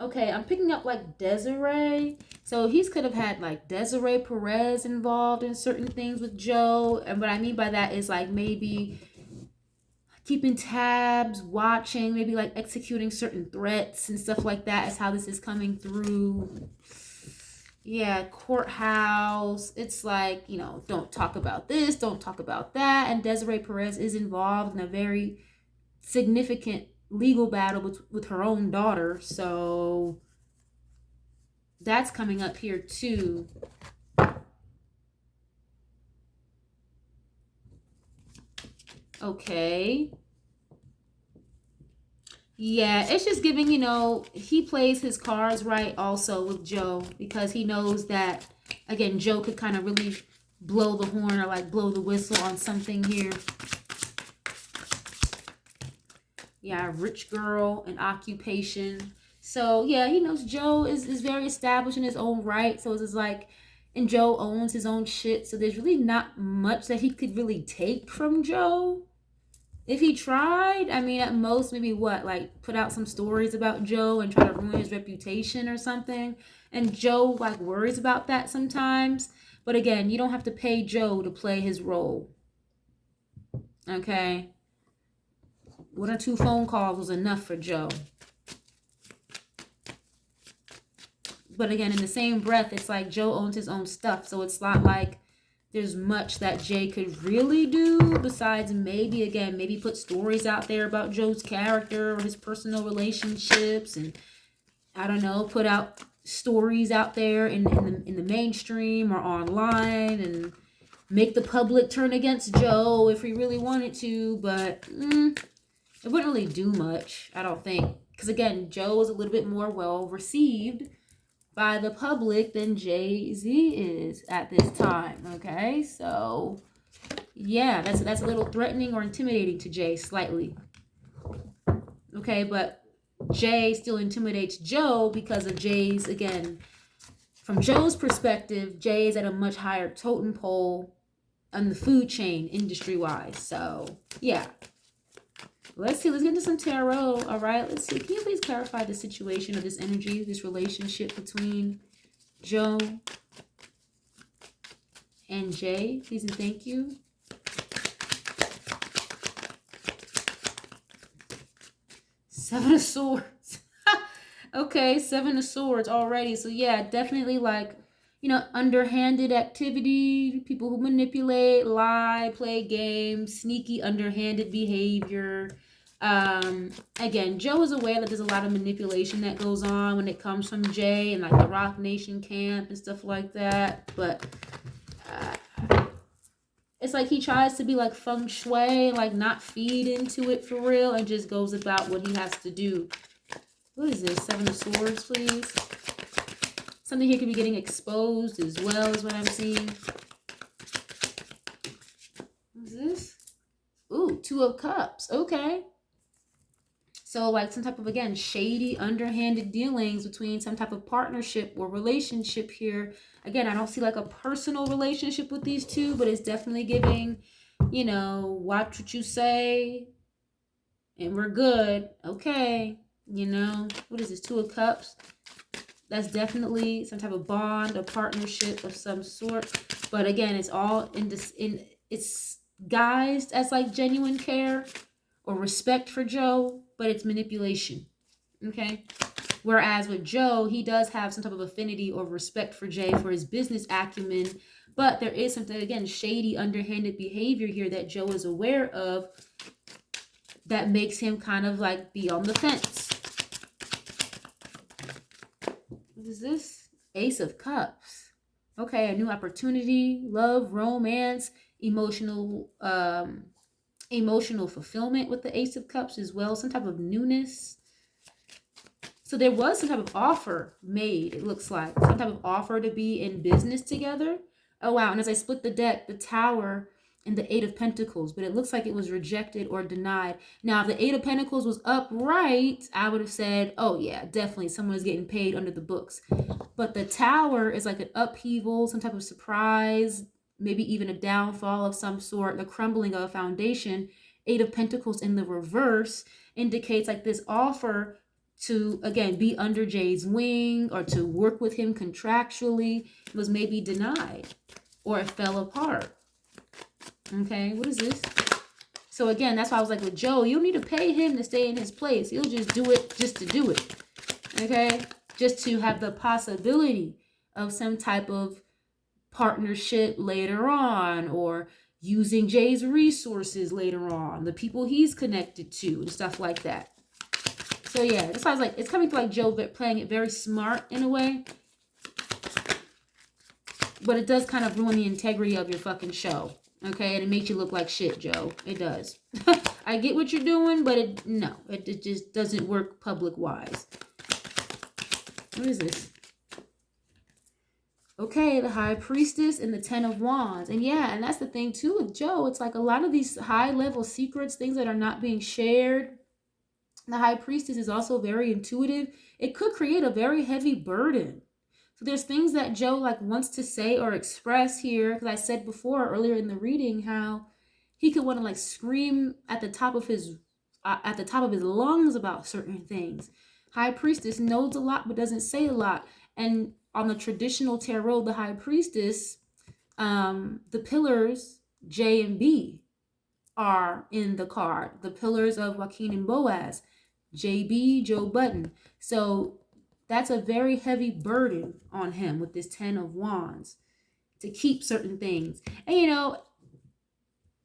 Okay, I'm picking up like Desiree. So he's could have had like Desiree Perez involved in certain things with Joe. And what I mean by that is like maybe keeping tabs, watching, maybe like executing certain threats and stuff like that is how this is coming through. Yeah, courthouse. It's like, you know, don't talk about this, don't talk about that. And Desiree Perez is involved in a very significant legal battle with her own daughter. So that's coming up here too. Okay. Yeah, it's just giving, you know, he plays his cards right also with Joe because he knows that, again, Joe could kind of really blow the horn or like blow the whistle on something here. Yeah, rich girl and occupation. So, yeah, he knows Joe is very established in his own right. So, it's like, and Joe owns his own shit. So, there's really not much that he could really take from Joe. If he tried, I mean, at most, maybe what? Like, put out some stories about Joe and try to ruin his reputation or something. And Joe, like, worries about that sometimes. But again, you don't have to pay Joe to play his role. Okay? 1 or 2 phone calls was enough for Joe. But again, in the same breath, it's like Joe owns his own stuff. So it's not like there's much that Jay could really do besides maybe, again, maybe put stories out there about Joe's character or his personal relationships. And I don't know, put out stories out there in the mainstream or online and make the public turn against Joe if he really wanted to. But it wouldn't really do much, I don't think. Because again, Joe is a little bit more well received by the public than Jay-Z is at this time. Okay, so yeah, that's a little threatening or intimidating to Jay slightly. Okay, but Jay still intimidates Joe because of Jay's, again, from Joe's perspective, Jay is at a much higher totem pole on the food chain industry-wise. So yeah. Let's see. Let's get into some tarot. All right. Let's see. Can you please clarify the situation of this energy, this relationship between Joe and Jay? Please and thank you. Seven of Swords. Okay. 7 of Swords already. So yeah, definitely like, you know, underhanded activity, people who manipulate, lie, play games, sneaky underhanded behavior. Again, Joe is aware that there's a lot of manipulation that goes on when it comes from Jay and like the Rock Nation camp and stuff like that. But it's like he tries to be like feng shui, like not feed into it for real and just goes about what he has to do. What is this? 7 of Swords, please. Something here could be getting exposed as well, is what I'm seeing. What's this? Ooh, 2 of Cups. Okay. So like some type of, again, shady, underhanded dealings between some type of partnership or relationship here. Again, I don't see like a personal relationship with these two, but it's definitely giving, you know, watch what you say and we're good. Okay. You know, what is this? 2 of Cups. That's definitely some type of bond, a partnership of some sort. But again, it's all it's guised as like genuine care or respect for Joe, but it's manipulation. Okay? Whereas with Joe, he does have some type of affinity or respect for Jay for his business acumen, but there is something, again, shady, underhanded behavior here that Joe is aware of that makes him kind of like be on the fence. What is this? Ace of Cups. Okay, a new opportunity, love, romance, emotional fulfillment with the Ace of Cups as well. Some type of newness. So there was some type of offer made, it looks like. Some type of offer to be in business together. Oh, wow. And as I split the deck, the Tower and the Eight of Pentacles, but it looks like it was rejected or denied. Now, if the Eight of Pentacles was upright, I would have said, oh, yeah, definitely someone is getting paid under the books. But the Tower is like an upheaval, some type of surprise, maybe even a downfall of some sort, the crumbling of a foundation. Eight of Pentacles in the reverse indicates like this offer to, again, be under Jay's wing or to work with him contractually was maybe denied or it fell apart. Okay, what is this? So again, that's why I was like with Joe, you don't need to pay him to stay in his place. He'll just do it just to do it. Okay, just to have the possibility of some type of partnership later on, or using Jay's resources later on, the people he's connected to and stuff like that. So yeah, that's why I was like, it's coming to like Joe playing it very smart in a way. But it does kind of ruin the integrity of your fucking show. Okay, and it makes you look like shit, Joe. It does. I get what you're doing, but it just doesn't work public-wise. What is this? Okay, the High Priestess and the Ten of Wands. And yeah, and that's the thing too with Joe. It's like a lot of these high-level secrets, things that are not being shared. The High Priestess is also very intuitive. It could create a very heavy burden. So there's things that Joe like wants to say or express here. Because I said before earlier in the reading how he could want to like scream at the top of his lungs about certain things. High Priestess knows a lot but doesn't say a lot. And on the traditional tarot, the High Priestess, the pillars J and B are in the card. The pillars of Joaquin and Boaz, JB, Joe Budden. So that's a very heavy burden on him with this Ten of Wands to keep certain things. And you know,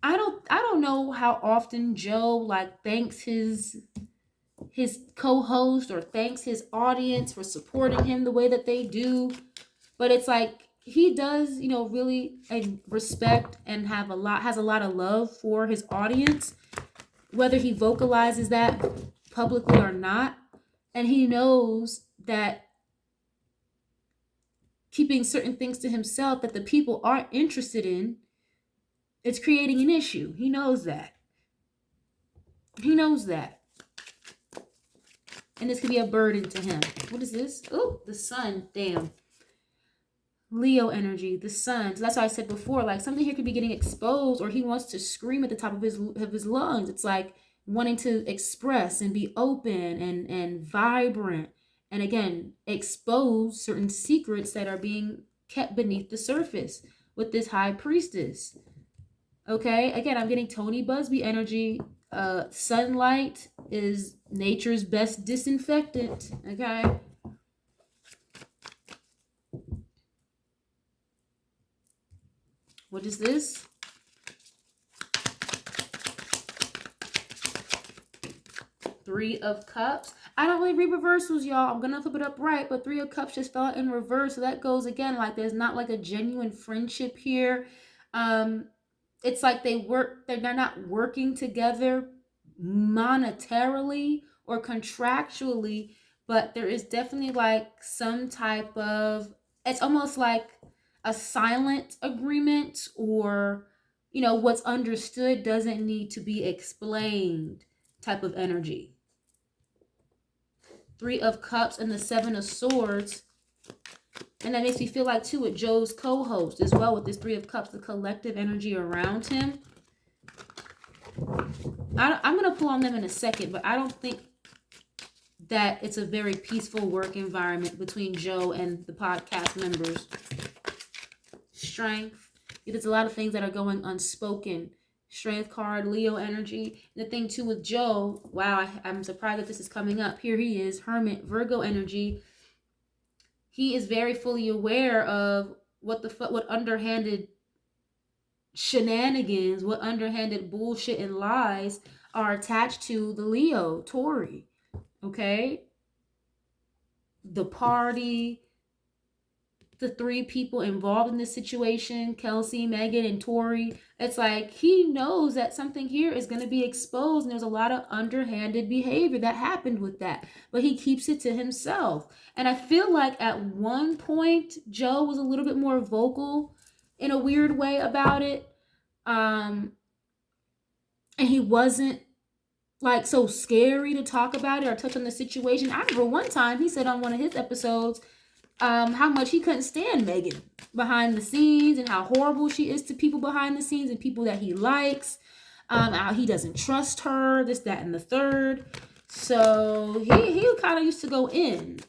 I don't know how often Joe like thanks his co-host or thanks his audience for supporting him the way that they do, but it's like he does, you know, really respect and has a lot of love for his audience, whether he vocalizes that publicly or not. And he knows that keeping certain things to himself that the people aren't interested in, it's creating an issue. He knows that. He knows that. And this could be a burden to him. What is this? Oh, the sun. Damn. Leo energy, the sun. So that's why I said before, like something here could be getting exposed, or he wants to scream at the top of his lungs. It's like wanting to express and be open and vibrant. And again, expose certain secrets that are being kept beneath the surface with this High Priestess. Okay, again, I'm getting Tony Busby energy. Sunlight is nature's best disinfectant. Okay. What is this? Three of Cups. I don't really read reversals, y'all. I'm gonna flip it up right, but Three of Cups just fell out in reverse. So that goes again, like there's not like a genuine friendship here. It's like they're not working together monetarily or contractually, but there is definitely like some type of, it's almost like a silent agreement, or you know, what's understood doesn't need to be explained type of energy. Three of Cups and the Seven of Swords. And that makes me feel like too with Joe's co-host as well, with this Three of Cups, the collective energy around him. I'm going to pull on them in a second, but I don't think that it's a very peaceful work environment between Joe and the podcast members. Strength. There's a lot of things that are going unspoken. Strength card, Leo energy. And the thing too with Joe, wow, I'm surprised that this is coming up. Here he is, Hermit, Virgo energy. He is very fully aware of what underhanded shenanigans, what underhanded bullshit and lies are attached to the Leo, Tauri. Okay? The party, the three people involved in this situation, Kelsey, Megan, and Tori, it's like he knows that something here is going to be exposed, and there's a lot of underhanded behavior that happened with that, but he keeps it to himself. And I feel like at one point Joe was a little bit more vocal in a weird way about it, and he wasn't like so scary to talk about it or touch on the situation. I remember one time he said on one of his episodes how much he couldn't stand Megan behind the scenes and how horrible she is to people behind the scenes and people that he likes. How he doesn't trust her, this, that, and the third. So he kind of used to go in.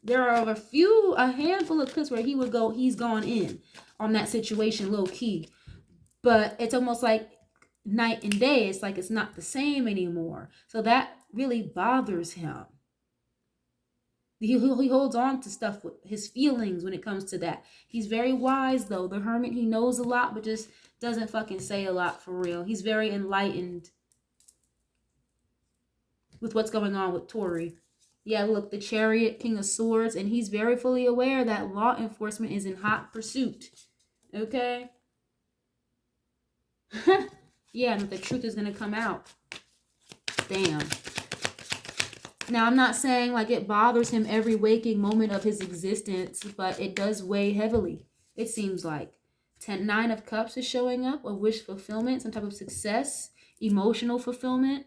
There are a handful of clips where he's gone in on that situation low key. But it's almost like night and day. It's like it's not the same anymore. So that really bothers him. He holds on to stuff with his feelings when it comes to that. He's very wise, though. The hermit, he knows a lot, but just doesn't fucking say a lot for real. He's very enlightened with what's going on with Tori. Yeah, look, the Chariot, King of Swords, and he's very fully aware that law enforcement is in hot pursuit. Okay? Yeah, and the truth is going to come out. Damn. Now, I'm not saying like it bothers him every waking moment of his existence, but it does weigh heavily, it seems like. 9 of Cups is showing up, a wish fulfillment, some type of success, emotional fulfillment.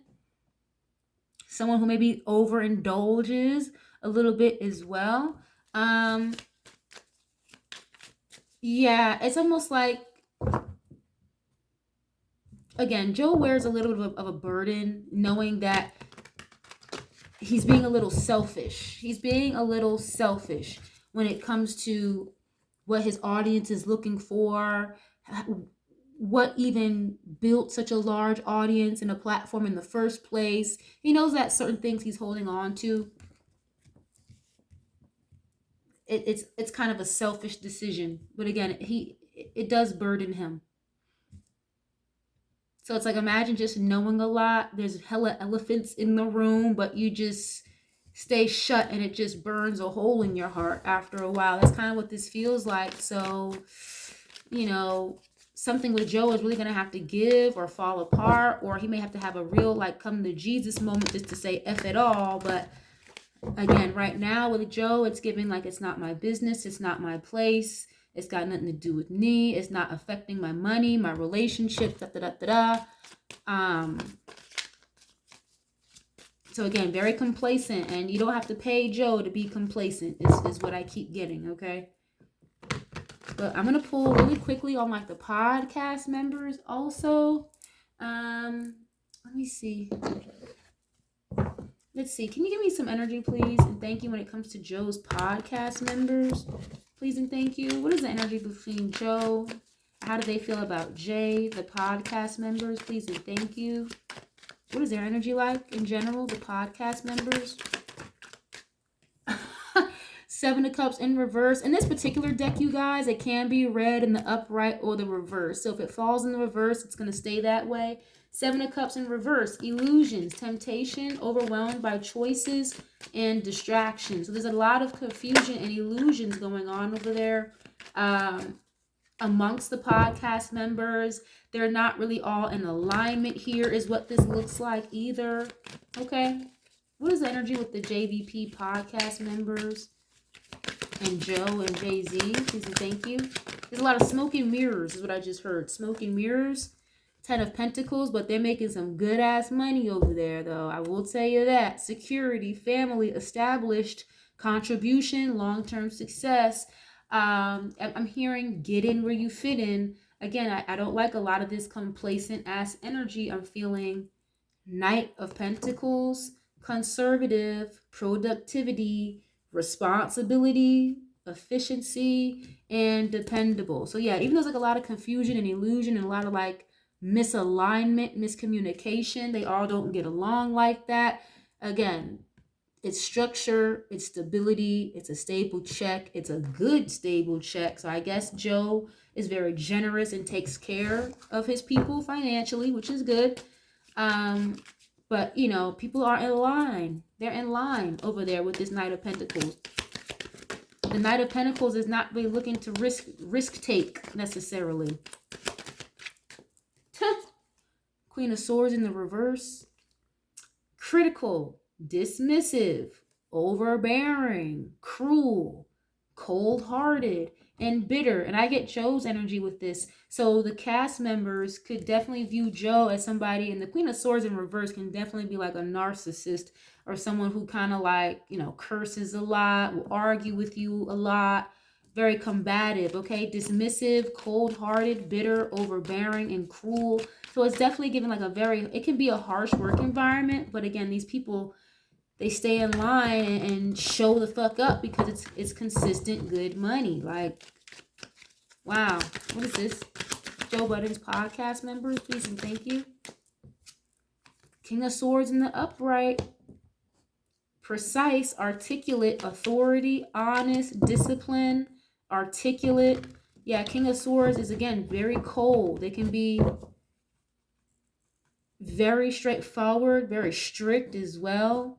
Someone who maybe overindulges a little bit as well. Yeah, it's almost like, again, Joe wears a little bit of a burden, knowing that he's being a little selfish. He's being a little selfish when it comes to what his audience is looking for, what even built such a large audience and a platform in the first place. He knows that certain things he's holding on to, it's kind of a selfish decision. But again, it does burden him. So it's like, imagine just knowing a lot. There's hella elephants in the room, but you just stay shut and it just burns a hole in your heart after a while. That's kind of what this feels like. So, you know, something with Joe is really going to have to give or fall apart, or he may have to have a real like come to Jesus moment just to say F it all. But again, right now with Joe, it's giving like, it's not my business. It's not my place. It's got nothing to do with me. It's not affecting my money, my relationships, So again, very complacent, and you don't have to pay Joe to be complacent is what I keep getting, okay? But I'm going to pull really quickly on like the podcast members also. Let me see. Let's see. Can you give me some energy, please? And thank you when it comes to Joe's podcast members. Please and thank you. What is the energy between Joe? How do they feel about Jay, the podcast members? Please and thank you. What is their energy like in general, the podcast members? 7 of Cups in reverse. In this particular deck, you guys, it can be read in the upright or the reverse. So if it falls in the reverse, it's going to stay that way. 7 of Cups in reverse. Illusions, temptation, overwhelmed by choices, and distractions. So there's a lot of confusion and illusions going on over there amongst the podcast members. They're not really all in alignment here is what this looks like either. Okay. What is the energy with the JVP podcast members and Joe and Jay-Z? Please and thank you. There's a lot of smoke and mirrors is what I just heard. Smoke and mirrors. 10 of Pentacles, but they're making some good ass money over there though. I will tell you that. Security, family, established, contribution, long-term success. I'm hearing get in where you fit in. Again, I don't like a lot of this complacent ass energy. I'm feeling Knight of Pentacles, conservative, productivity, responsibility, efficiency, and dependable. So yeah, even though there's like a lot of confusion and illusion and a lot of like misalignment, miscommunication, they all don't get along like that. Again, it's structure, it's stability, it's a stable check, it's a good stable check. So I guess Joe is very generous and takes care of his people financially, which is good. But you know, people are in line. They're in line over there with this Knight of Pentacles. The Knight of Pentacles is not really looking to risk take necessarily. Queen of Swords in the reverse. Critical, dismissive, overbearing, cruel, cold-hearted, and bitter. And I get Joe's energy with this. So the cast members could definitely view Joe as somebody, and the Queen of Swords in reverse can definitely be like a narcissist or someone who kind of like, you know, curses a lot, will argue with you a lot, very combative, okay? Dismissive, cold-hearted, bitter, overbearing, and cruel. So it's definitely giving like a very, it can be a harsh work environment, but again, these people, they stay in line and show the fuck up because it's consistent good money. Like, wow. What is this? Joe Budden's podcast members, please and thank you. King of Swords in the upright. Precise, articulate, authority, honest, discipline, articulate. Yeah, King of Swords is, again, very cold. They can be very straightforward, very strict as well.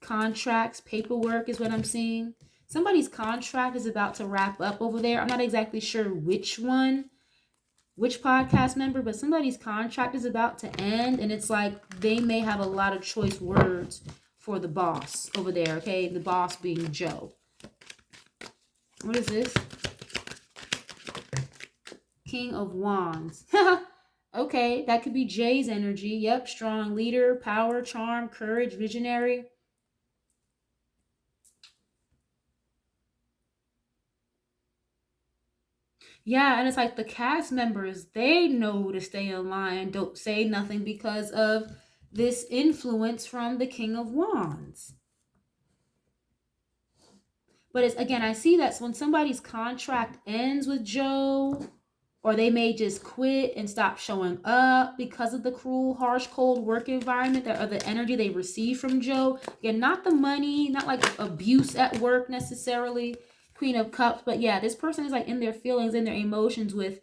Contracts, paperwork is what I'm seeing. Somebody's contract is about to wrap up over there. I'm not exactly sure which one, which podcast member, but somebody's contract is about to end, and it's like they may have a lot of choice words for the boss over there, okay? The boss being Joe. What is this? King of Wands. Okay, that could be Jay's energy. Yep, strong leader, power, charm, courage, visionary. Yeah, and it's like the cast members, they know to stay in line, don't say nothing because of this influence from the King of Wands. But it's, again, I see that when somebody's contract ends with Joe, or they may just quit and stop showing up because of the cruel, harsh, cold work environment or the energy they receive from Joe. Again, not the money, not like abuse at work necessarily, Queen of Cups, but yeah, this person is like in their feelings, in their emotions with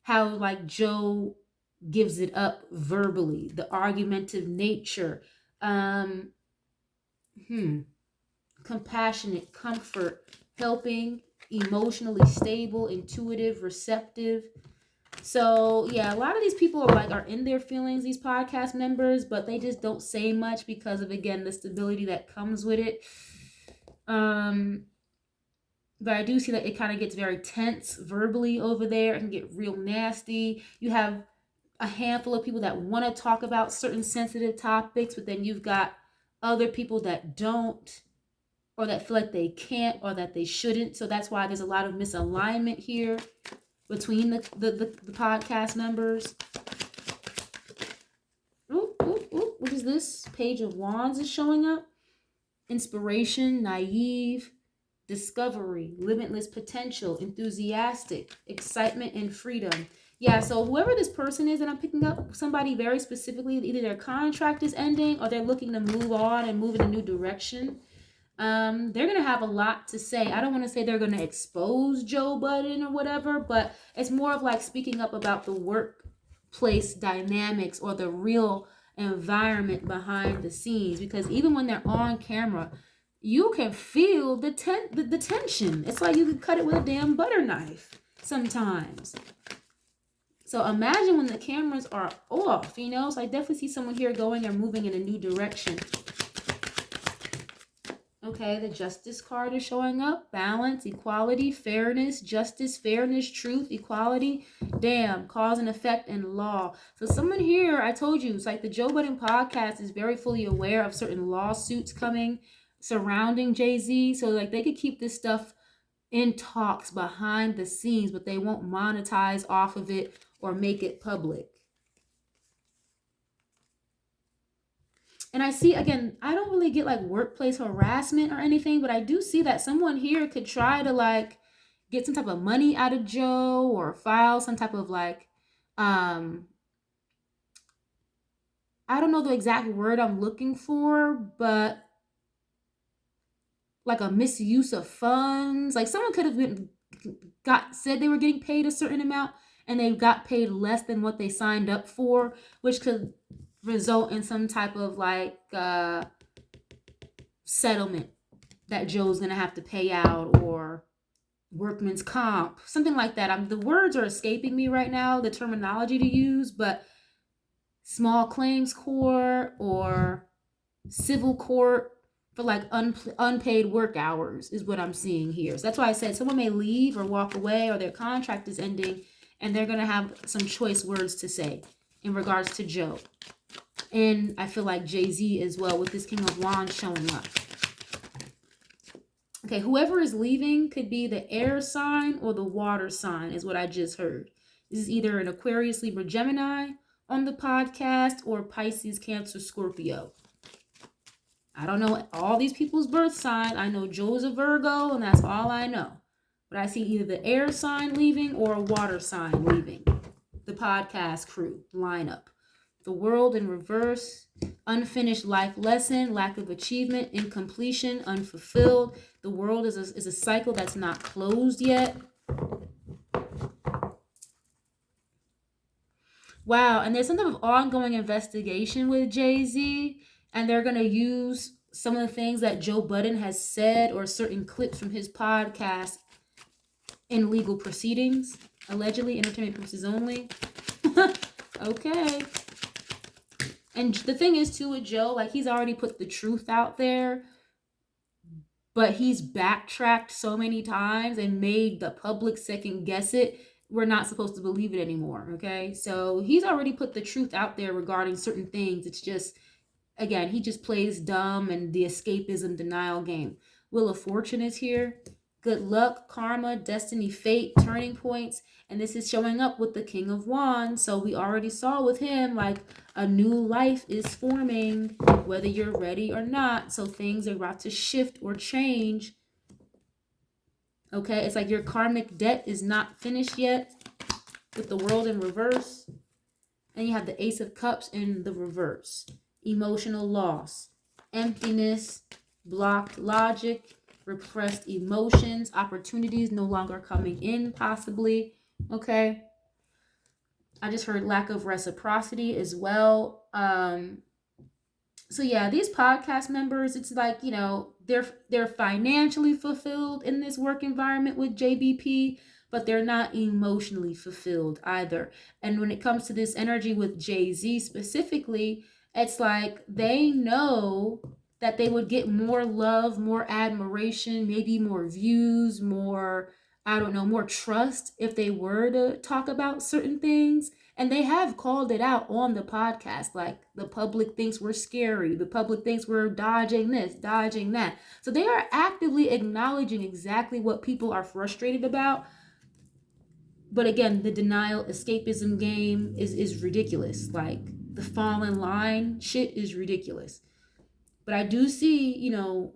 how like Joe gives it up verbally, the argumentative nature, compassionate, comfort, helping, emotionally stable, intuitive, receptive. So yeah, a lot of these people are in their feelings, these podcast members, but they just don't say much because of, again, the stability that comes with it. But I do see that it kind of gets very tense verbally over there. It can get real nasty. You have a handful of people that want to talk about certain sensitive topics, but then you've got other people that don't, or that feel like they can't, or that they shouldn't. So that's why there's a lot of misalignment here between the podcast members. What is this? Page of Wands is showing up. Inspiration, naive, discovery, limitless potential, enthusiastic, excitement, and freedom. Yeah, so whoever this person is that I'm picking up, somebody very specifically, either their contract is ending or they're looking to move on and move in a new direction. They're going to have a lot to say. I don't want to say they're going to expose Joe Budden or whatever, but it's more of like speaking up about the workplace dynamics or the real environment behind the scenes, because even when they're on camera, you can feel the tension. It's like you could cut it with a damn butter knife sometimes. So imagine when the cameras are off, you know? So I definitely see someone here going or moving in a new direction. Okay, the Justice card is showing up. Balance, equality, fairness, justice, fairness, truth, equality. Damn, cause and effect and law. So someone here, I told you, it's like the Joe Budden podcast is very fully aware of certain lawsuits coming surrounding Jay-Z. So like they could keep this stuff in talks behind the scenes, but they won't monetize off of it or make it public. And I see, again, I don't really get like workplace harassment or anything, but I do see that someone here could try to like get some type of money out of Joe or file some type of like, I don't know the exact word I'm looking for, but like a misuse of funds. Like someone could have said they were getting paid a certain amount and they got paid less than what they signed up for, which could result in some type of like settlement that Joe's going to have to pay out, or workman's comp, something like that. The words are escaping me right now, the terminology to use, but small claims court or civil court for like unpaid work hours is what I'm seeing here. So that's why I said someone may leave or walk away, or their contract is ending, and they're going to have some choice words to say in regards to Joe. And I feel like Jay-Z as well, with this King of Wands showing up. Okay, whoever is leaving could be the air sign or the water sign, is what I just heard. This is either an Aquarius, Libra, Gemini on the podcast, or Pisces, Cancer, Scorpio. I don't know all these people's birth sign. I know Joe's a Virgo, and that's all I know. But I see either the air sign leaving or a water sign leaving the podcast crew lineup. The world in reverse, unfinished life lesson, lack of achievement, incompletion, unfulfilled. The world is a cycle that's not closed yet. Wow, and there's some type of ongoing investigation with Jay-Z, and they're going to use some of the things that Joe Budden has said or certain clips from his podcast in legal proceedings, allegedly, entertainment purposes only. Okay. And the thing is, too, with Joe, like, he's already put the truth out there, but he's backtracked so many times and made the public second guess it. We're not supposed to believe it anymore, okay? So he's already put the truth out there regarding certain things. It's just, again, he just plays dumb and the escapism denial game. Wheel of Fortune is here. Good luck, karma, destiny, fate, turning points. And this is showing up with the King of Wands. So we already saw with him, like, a new life is forming, whether you're ready or not. So things are about to shift or change. Okay, it's like your karmic debt is not finished yet with the world in reverse. And you have the Ace of Cups in the reverse. Emotional loss, emptiness, blocked logic, repressed emotions, opportunities no longer coming in possibly. Okay. I just heard lack of reciprocity as well. So yeah, these podcast members, it's like, you know, they're financially fulfilled in this work environment with JBP, but they're not emotionally fulfilled either. And when it comes to this energy with Jay-Z specifically, it's like they know that they would get more love, more admiration, maybe more views, more, I don't know, more trust if they were to talk about certain things. And they have called it out on the podcast, like, the public thinks we're scary. The public thinks we're dodging this, dodging that. So they are actively acknowledging exactly what people are frustrated about. But again, the denial escapism game is ridiculous. Like, the fall in line shit is ridiculous. But I do see, you know,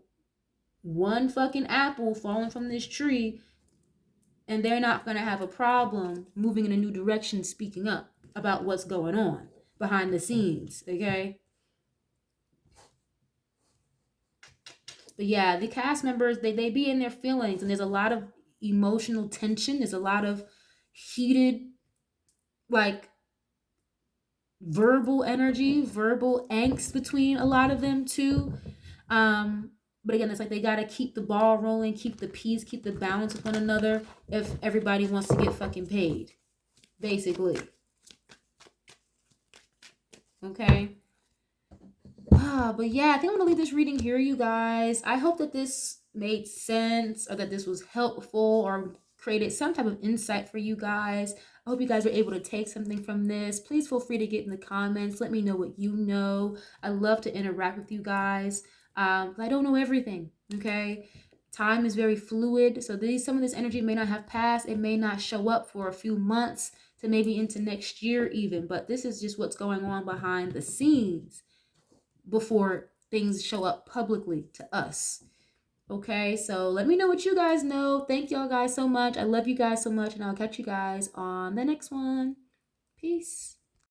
one fucking apple falling from this tree, and they're not going to have a problem moving in a new direction, speaking up about what's going on behind the scenes, okay? But yeah, the cast members, they be in their feelings, and there's a lot of emotional tension. There's a lot of heated, like, verbal energy, verbal angst between a lot of them too. But again, it's like they got to keep the ball rolling, keep the peace, keep the balance with one another if everybody wants to get fucking paid, basically. Okay. But yeah, I think I'm gonna leave this reading here, you guys. I hope that this made sense, or that this was helpful, or created some type of insight for you guys. I hope you guys were able to take something from this. Please feel free to get in the comments. Let me know what you know. I love to interact with you guys. I don't know everything, okay? Time is very fluid, so some of this energy may not have passed. It may not show up for a few months to maybe into next year even, but this is just what's going on behind the scenes before things show up publicly to us. Okay, so let me know what you guys know. Thank y'all guys so much. I love you guys so much, and I'll catch you guys on the next one. Peace.